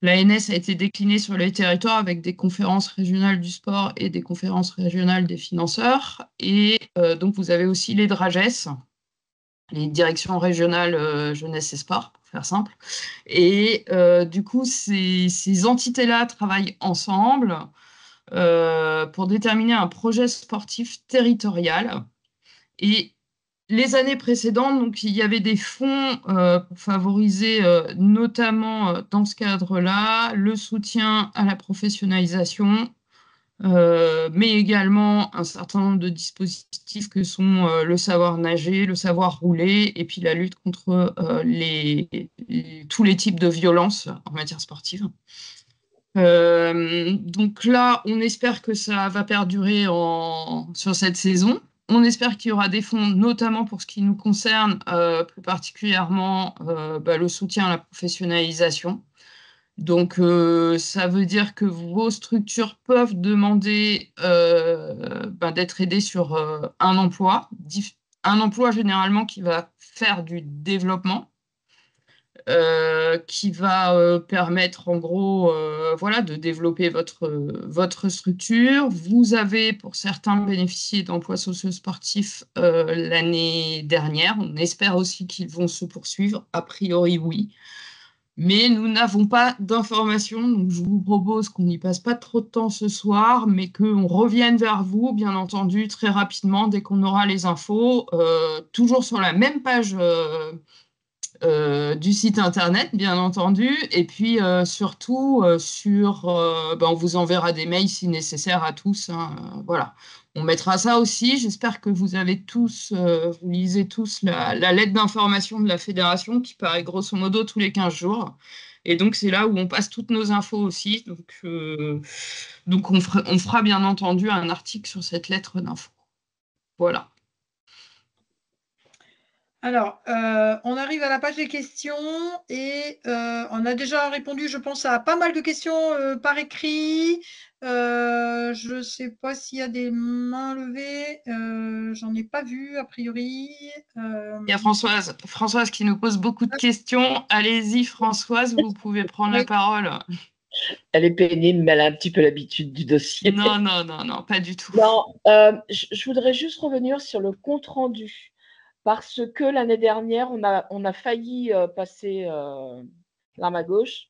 l'ANS a été déclinée sur les territoires avec des conférences régionales du sport et des conférences régionales des financeurs. Et donc, vous avez aussi les DRAGES, les directions régionales jeunesse et sport, pour faire simple. Et du coup, ces entités-là travaillent ensemble pour déterminer un projet sportif territorial. Et les années précédentes, donc, il y avait des fonds pour favoriser, notamment dans ce cadre-là, le soutien à la professionnalisation, mais également un certain nombre de dispositifs que sont le savoir nager, le savoir rouler, et puis la lutte contre tous les types de violences en matière sportive. Donc là, on espère que ça va perdurer sur cette saison. On espère qu'il y aura des fonds, notamment pour ce qui nous concerne, plus particulièrement le soutien à la professionnalisation. Donc, ça veut dire que vos structures peuvent demander d'être aidées sur un emploi généralement qui va faire du développement, qui va permettre en gros de développer votre structure. Vous avez pour certains bénéficié d'emplois socio-sportifs l'année dernière. On espère aussi qu'ils vont se poursuivre. A priori, oui. Mais nous n'avons pas d'informations, donc je vous propose qu'on n'y passe pas trop de temps ce soir, mais qu'on revienne vers vous, bien entendu, très rapidement, dès qu'on aura les infos, toujours sur la même page du site internet, bien entendu, et puis surtout on vous enverra des mails si nécessaire à tous, hein, voilà. On mettra ça aussi. J'espère que vous avez tous, vous lisez tous la lettre d'information de la fédération qui paraît grosso modo tous les 15 jours. Et donc, c'est là où on passe toutes nos infos aussi. Donc on fera bien entendu un article sur cette lettre d'info. Voilà. Alors, on arrive à la page des questions et on a déjà répondu, je pense, à pas mal de questions par écrit. Je ne sais pas s'il y a des mains levées. J'en ai pas vu, a priori. Il y a Françoise qui nous pose beaucoup de questions. Allez-y, Françoise, vous pouvez prendre la parole. Elle est pénible, mais elle a un petit peu l'habitude du dossier. Non, pas du tout. Non, je voudrais juste revenir sur le compte-rendu. Parce que l'année dernière, on a failli passer l'arme à gauche.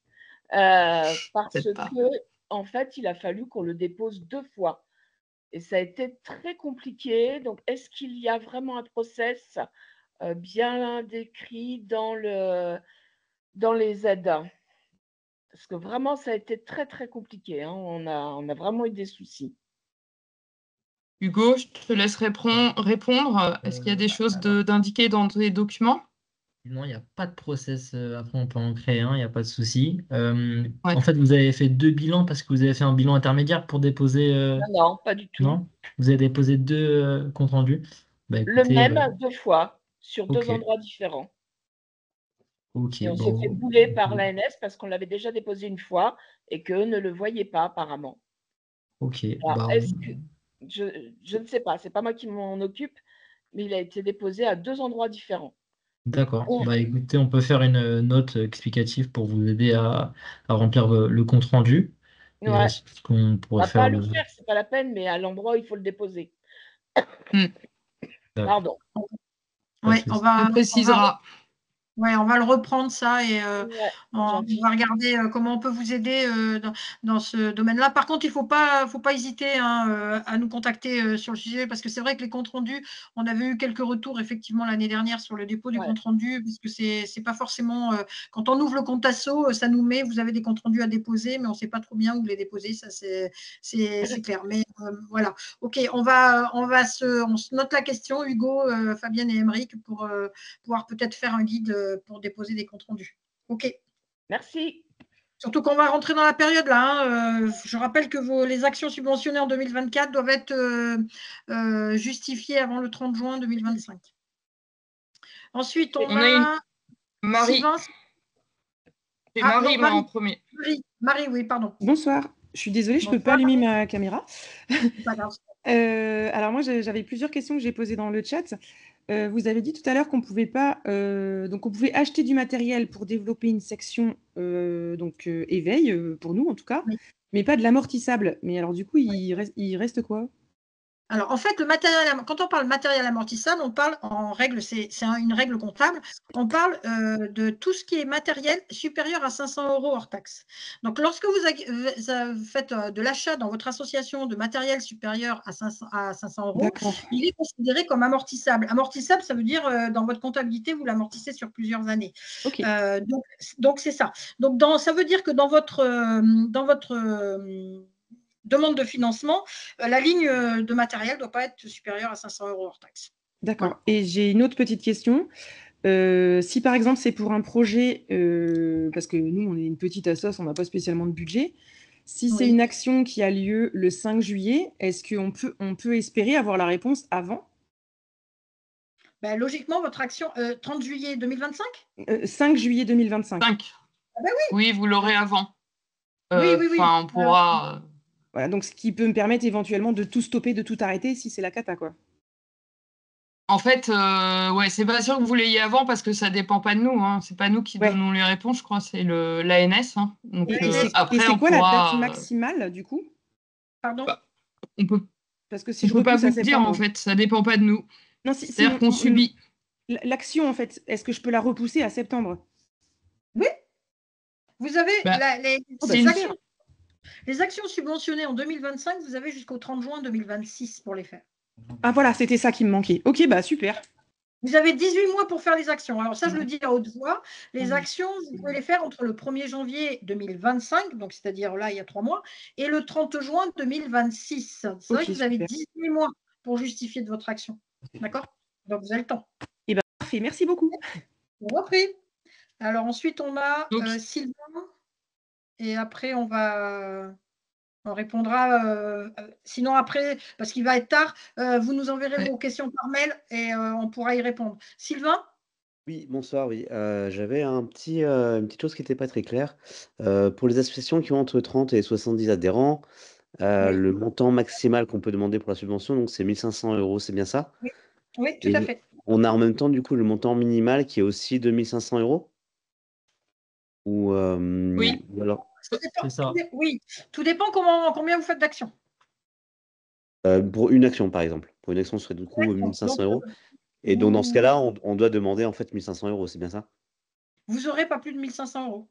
Parce que, en fait, il a fallu qu'on le dépose 2 fois. Et ça a été très compliqué. Donc, est-ce qu'il y a vraiment un process bien décrit dans les aides? Parce que vraiment, ça a été très, très compliqué, hein. On a vraiment eu des soucis. Hugo, je te laisse répondre. Est-ce qu'il y a des choses d'indiquer dans tes documents? Non, il n'y a pas de process. Après, on peut en créer un, il n'y a pas de souci. En fait, vous avez fait 2 bilans parce que vous avez fait un bilan intermédiaire pour déposer. Non, pas du tout. Non, vous avez déposé 2 comptes rendus. Bah, écoutez, le même 2 fois, sur 2 endroits différents. Ok. Et on s'est fait bouler par l'ANS parce qu'on l'avait déjà déposé une fois et qu'eux ne le voyaient pas apparemment. Ok. Alors, je ne sais pas, c'est pas moi qui m'en occupe, mais il a été déposé à 2 endroits différents. D'accord. Bah, écoutez, on peut faire une note explicative pour vous aider à remplir le compte rendu. Et Ouais. ce qu'on pourrait On va faire. pas le faire, c'est pas la peine, mais à l'endroit où il faut le déposer. Pardon. Oui, on précisera. On va le reprendre ça et Ouais, on va regarder comment on peut vous aider dans ce domaine-là. Par contre, il ne faut pas hésiter hein, à nous contacter sur le sujet parce que c'est vrai que les comptes rendus, on avait eu quelques retours effectivement l'année dernière sur le dépôt du compte rendu parce que c'est pas forcément quand on ouvre le compte asso, ça nous met vous avez des comptes rendus à déposer, mais on ne sait pas trop bien où les déposer, ça c'est clair. Mais voilà, ok, on se note la question, Hugo, Fabienne et Émeric pour pouvoir peut-être faire un guide pour déposer des comptes rendus. OK. Merci. Surtout qu'on va rentrer dans la période là. Hein. Je rappelle que les actions subventionnées en 2024 doivent être justifiées avant le 30 juin 2025. Ensuite, on a Marie. Sylvain. C'est Marie, moi en premier. Marie, oui, pardon. Bonsoir. Je suis désolée, je ne peux pas allumer ma caméra. Pas grave. Alors moi, j'avais plusieurs questions que j'ai posées dans le chat. Vous avez dit tout à l'heure qu'on pouvait pas, donc on pouvait acheter du matériel pour développer une section éveil pour nous en tout cas, mais pas de l'amortissable. Mais alors du coup, il reste quoi? Alors, en fait, le matériel, quand on parle matériel amortissable, on parle en règle, c'est une règle comptable, on parle de tout ce qui est matériel supérieur à 500 € hors taxe. Donc, lorsque vous faites de l'achat dans votre association de matériel supérieur à 500 €, il est considéré comme amortissable. Amortissable, ça veut dire dans votre comptabilité, vous l'amortissez sur plusieurs années. Okay. Donc, c'est ça. Donc, ça veut dire que dans votre demande de financement, la ligne de matériel ne doit pas être supérieure à 500 € hors taxe. D'accord. Voilà. Et j'ai une autre petite question. Si par exemple c'est pour un projet, parce que nous on est une petite assoce, on n'a pas spécialement de budget, si c'est une action qui a lieu le 5 juillet, est-ce qu'on peut espérer avoir la réponse avant? Ben, logiquement, votre action 30 juillet 2025 5 juillet 2025. 5. Ah ben oui. Oui, vous l'aurez avant. Oui. On pourra... Voilà, donc ce qui peut me permettre éventuellement de tout stopper, de tout arrêter si c'est la cata, quoi. En fait, c'est pas sûr que vous l'ayez avant parce que ça dépend pas de nous. Hein. C'est pas nous qui donnons les réponses, je crois, c'est l'ANS. Hein. Donc, et c'est quoi la date maximale, du coup? Pardon on peut... Parce que si on peut pas vous le dire, en fait. Ça dépend pas de nous. C'est-à-dire qu'on subit. L'action, en fait, est-ce que je peux la repousser à septembre? Oui. Vous avez les actions subventionnées en 2025, vous avez jusqu'au 30 juin 2026 pour les faire. Ah voilà, c'était ça qui me manquait. Ok, bah super. Vous avez 18 mois pour faire les actions. Alors ça, je le dis à haute voix. Les actions, vous pouvez les faire entre le 1er janvier 2025, donc c'est-à-dire là, il y a 3 mois, et le 30 juin 2026. C'est vrai que vous avez 18 mois pour justifier de votre action. D'accord? Donc, vous avez le temps. Eh bien, parfait. Merci beaucoup. On va pris. Alors, ensuite, on a Sylvain. Et après, on répondra. Sinon, après, parce qu'il va être tard, vous nous enverrez vos questions par mail et on pourra y répondre. Sylvain? Oui, bonsoir, oui. J'avais une petite chose qui n'était pas très claire. Pour les associations qui ont entre 30 et 70 adhérents, le montant maximal qu'on peut demander pour la subvention, donc c'est 1 500 €, c'est bien ça? Oui, tout à fait. On a en même temps, du coup, le montant minimal qui est aussi de 1 500 €? Ou, Oui. ou alors... C'est ça. Oui, tout dépend combien vous faites d'actions. Pour une action, par exemple. Pour une action, ce serait du coup 1 500 €. Et donc, dans ce cas-là, on doit demander en fait 1 500 €, c'est bien ça? Vous n'aurez pas plus de 1 500 €.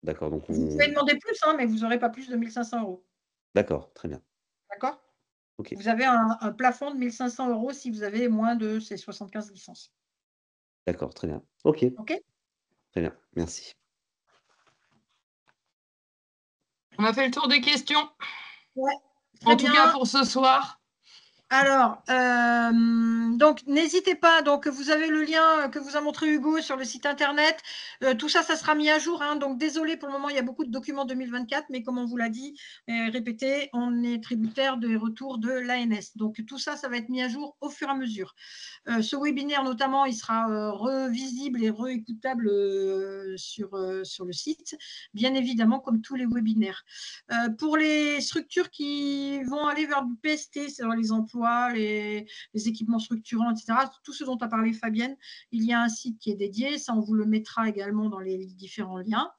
D'accord, donc Vous pouvez demander plus, hein, mais vous n'aurez pas plus de 1 500 €. D'accord, très bien. D'accord? Ok. Vous avez un plafond de 1 500 € si vous avez moins de ces 75 licences. D'accord, très bien. Ok. OK? Très bien, merci. On a fait le tour des questions. Ouais. En tout cas, pour ce soir. Alors, donc n'hésitez pas, donc vous avez le lien que vous a montré Hugo sur le site internet. Tout ça, ça sera mis à jour. Hein, donc désolé pour le moment, il y a beaucoup de documents 2024, mais comme on vous l'a dit, répétez, on est tributaire des retours de l'ANS. Donc tout ça, ça va être mis à jour au fur et à mesure. Ce webinaire notamment, il sera revisible et réécoutable sur le site, bien évidemment, comme tous les webinaires. Pour les structures qui vont aller vers du PST, c'est-à-dire les emplois, les équipements structurants, etc., tout ce dont a parlé Fabienne, il y a un site qui est dédié, ça on vous le mettra également dans les différents liens.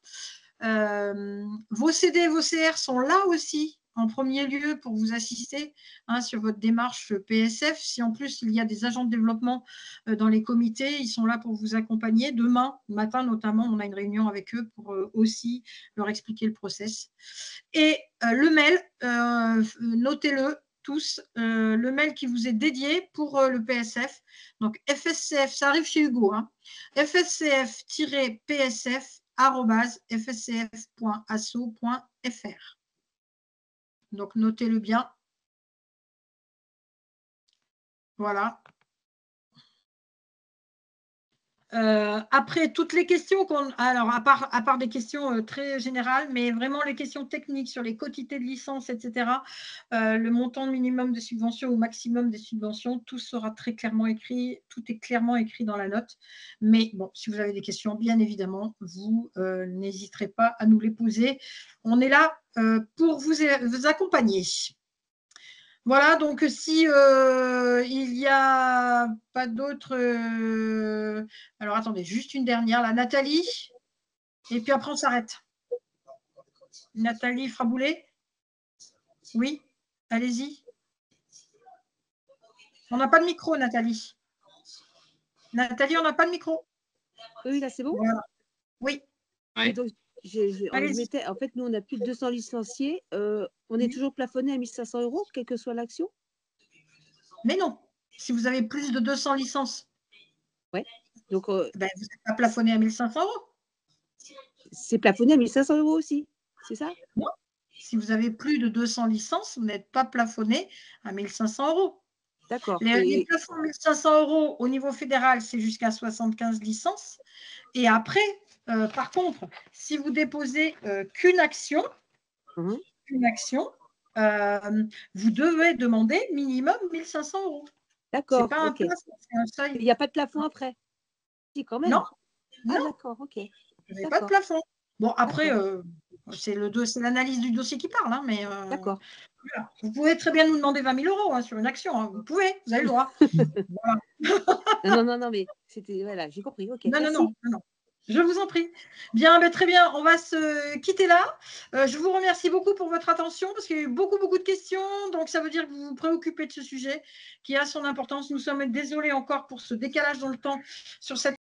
Vos CD et vos CR sont là aussi en premier lieu pour vous assister sur votre démarche PSF. Si en plus il y a des agents de développement dans les comités, ils sont là pour vous accompagner. Demain matin notamment, on a une réunion avec eux pour aussi leur expliquer le process. Et le mail, notez-le tous, le mail qui vous est dédié pour le PSF. Donc FSCF, ça arrive chez Hugo, hein, fscf-psf@fscf.asso.fr. Donc, notez-le bien. Voilà. Après, toutes les questions alors, à part des questions très générales, mais vraiment les questions techniques sur les quotités de licence, etc., le montant minimum de subvention ou maximum des subventions, tout sera très clairement écrit, tout est clairement écrit dans la note. Mais bon, si vous avez des questions, bien évidemment, vous n'hésiterez pas à nous les poser. On est là pour vous accompagner. Voilà, donc si il n'y a pas d'autres... alors, attendez, juste une dernière, là, Nathalie. Et puis après, on s'arrête. Nathalie Fraboulet? Oui, allez-y. On n'a pas de micro, Nathalie. Nathalie, on n'a pas de micro. Oui, là, c'est bon? Voilà. Oui. Et donc, en fait, nous, on a plus de 200 licenciés. On est toujours plafonné à 1 500 €, quelle que soit l'action? Mais non, si vous avez plus de 200 licences, ouais. Donc, vous n'êtes pas plafonné à 1 500 €. C'est plafonné à 1 500 € aussi, c'est ça? Non. Si vous avez plus de 200 licences, vous n'êtes pas plafonné à 1 500 €. D'accord. Les plafonds 1 500 € au niveau fédéral, c'est jusqu'à 75 licences. Et après, par contre, si vous déposez qu'une action, vous devez demander minimum 1 500 €. D'accord. C'est pas un plafond, c'est un seuil. Il n'y a pas de plafond après? Si, quand même. Non. Ah, d'accord, ok. Vous n'avez pas de plafond. Bon, après, c'est l'analyse du dossier qui parle, hein, mais d'accord. Voilà. Vous pouvez très bien nous demander 20 000 € sur une action. Hein. Vous pouvez, vous avez le droit. Voilà. non, mais c'était, voilà, j'ai compris. Ok. Non. Je vous en prie. Bien, très bien. On va se quitter là. Je vous remercie beaucoup pour votre attention parce qu'il y a eu beaucoup de questions. Donc, ça veut dire que vous vous préoccupez de ce sujet qui a son importance. Nous sommes désolés encore pour ce décalage dans le temps sur cette